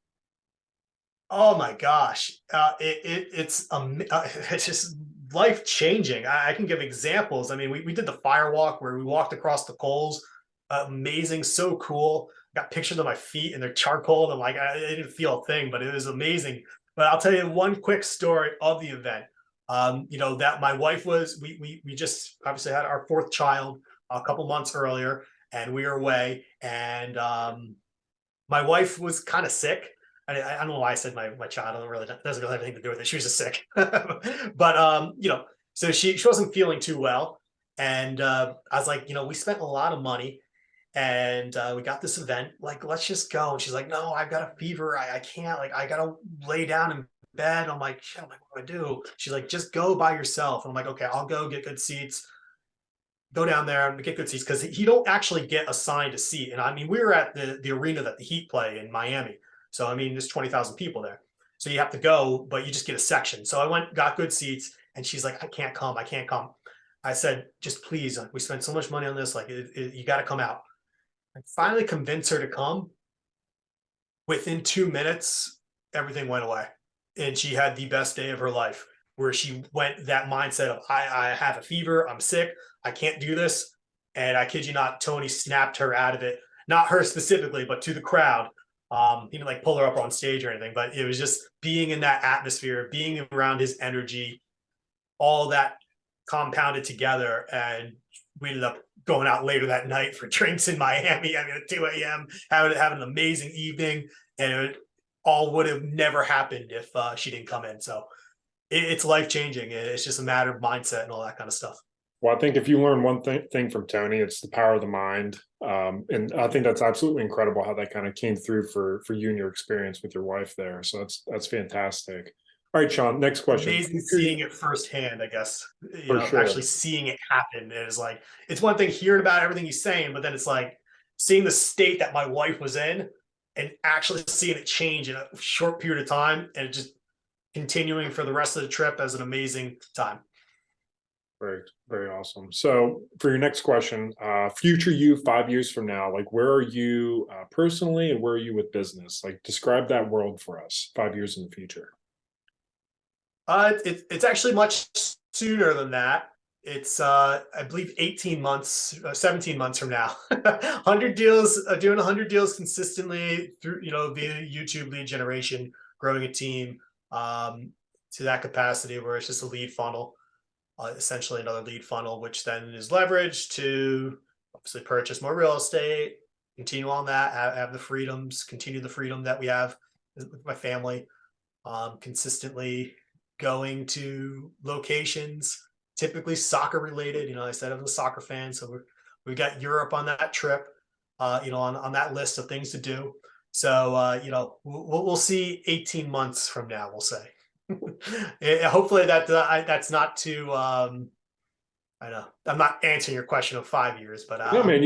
Oh my gosh, it's it's just life changing. I can give examples. I mean, we did the fire walk where we walked across the coals. Amazing, so cool. Got pictures of my feet and they're charcoal. And like I didn't feel a thing, but it was amazing. But I'll tell you one quick story of the event. That my wife was we just obviously had our fourth child a couple months earlier, and we were away, and my wife was kind of sick. I don't know why I said my child. Doesn't really have anything to do with it. She was just sick, but so she wasn't feeling too well, and I was like, we spent a lot of money, And we got this event, like, let's just go. And she's like, no, I've got a fever. I can't, like, I gotta lay down in bed. I'm like, shit, I'm like, what do I do? She's like, just go by yourself. And I'm like, okay, I'll go get good seats, go down there and get good seats, because he don't actually get assigned a seat. And I mean, we were at the arena that the Heat play in Miami. So I mean, there's 20,000 people there. So you have to go, but you just get a section. So I went, got good seats, and she's like, I can't come. I can't come. I said, just please, we spent so much money on this. Like, you got to come out. I finally convinced her to come. Within 2 minutes, everything went away. And she had the best day of her life, where she went that mindset of, I have a fever, I'm sick, I can't do this. And I kid you not, Tony snapped her out of it. Not her specifically, but to the crowd. He didn't like pull her up on stage or anything, but it was just being in that atmosphere, being around his energy, all that compounded together. And we ended up going out later that night for drinks in Miami. I mean, at 2 a.m., having an amazing evening, and it all would have never happened if she didn't come in. So it's life-changing. It's just a matter of mindset and all that kind of stuff.
Well, I think if you learn one thing from Tony, it's the power of the mind. And I think that's absolutely incredible how that kind of came through for you and your experience with your wife there. So that's fantastic. All right, Shawn, next question.
Amazing seeing it firsthand, I guess.
Sure.
Actually seeing it happen is like, it's one thing hearing about everything he's saying, but then it's like seeing the state that my wife was in and actually seeing it change in a short period of time, and just continuing for the rest of the trip as an amazing time.
Very, very awesome. So for your next question, future you 5 years from now, like, where are you personally, and where are you with business? Like, describe that world for us 5 years in the future.
It's actually much sooner than that. It's I believe 18 months, 17 months from now. 100 deals, doing 100 deals consistently through, via YouTube lead generation, growing a team to that capacity where it's just a lead funnel, essentially another lead funnel, which then is leveraged to obviously purchase more real estate, continue on that, have the freedoms, continue the freedom that we have with my family, consistently going to locations, typically soccer related. I said I'm a soccer fan, so we've got Europe on that trip, on that list of things to do. So we'll see 18 months from now, we'll say. Hopefully that's not too I know I'm not answering your question of 5 years, but
no, man,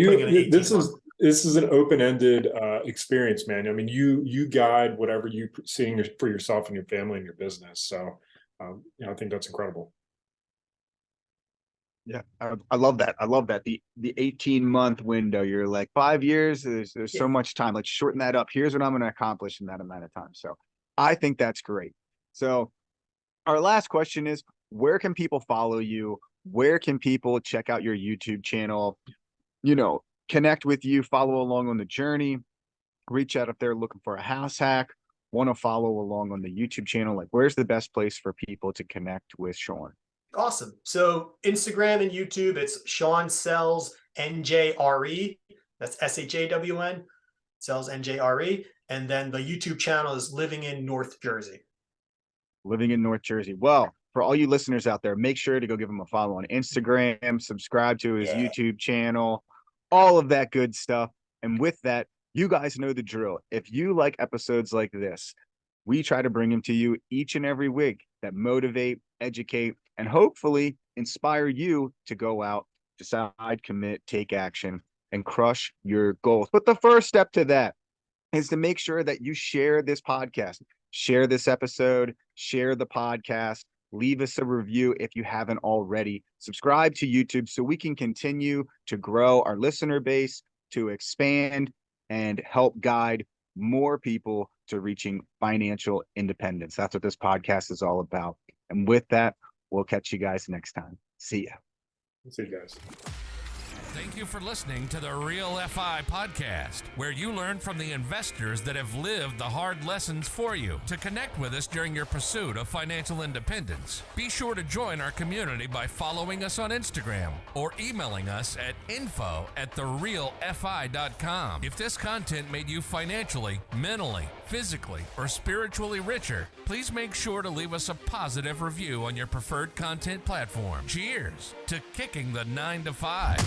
this is an open-ended experience, man. I mean, you guide whatever you seeing for yourself and your family and your business. So I think that's incredible.
Yeah, I love that. I love that. The 18-month window. You're like, 5 years, there's so much time. Let's shorten that up. Here's what I'm going to accomplish in that amount of time. So I think that's great. So our last question is, where can people follow you? Where can people check out your YouTube channel? Connect with you, follow along on the journey, reach out if they're looking for a house hack, want to follow along on the YouTube channel. Like, where's the best place for people to connect with Shawn?
Awesome. So Instagram and YouTube, it's Shawn Sells NJRE. That's SHAWN, Sells NJRE. And then the YouTube channel is Living in North Jersey.
Living in North Jersey. Well, for all you listeners out there, make sure to go give him a follow on Instagram, subscribe to his YouTube channel, all of that good stuff. And with that, you guys know the drill. If you like episodes like this, we try to bring them to you each and every week that motivate, educate, and hopefully inspire you to go out, decide, commit, take action, and crush your goals. But the first step to that is to make sure that you share this podcast, share this episode, share the podcast, leave us a review if you haven't already. Subscribe to YouTube so we can continue to grow our listener base, to expand and help guide more people to reaching financial independence. That's what this podcast is all about. And with that, we'll catch you guys next time. See ya.
See you guys.
Thank you for listening to the Real FI podcast, where you learn from the investors that have lived the hard lessons for you. To connect with us during your pursuit of financial independence, be sure to join our community by following us on Instagram or emailing us at info@therealfi.com. If this content made you financially, mentally, physically, or spiritually richer, please make sure to leave us a positive review on your preferred content platform. Cheers to kicking the 9 to 5.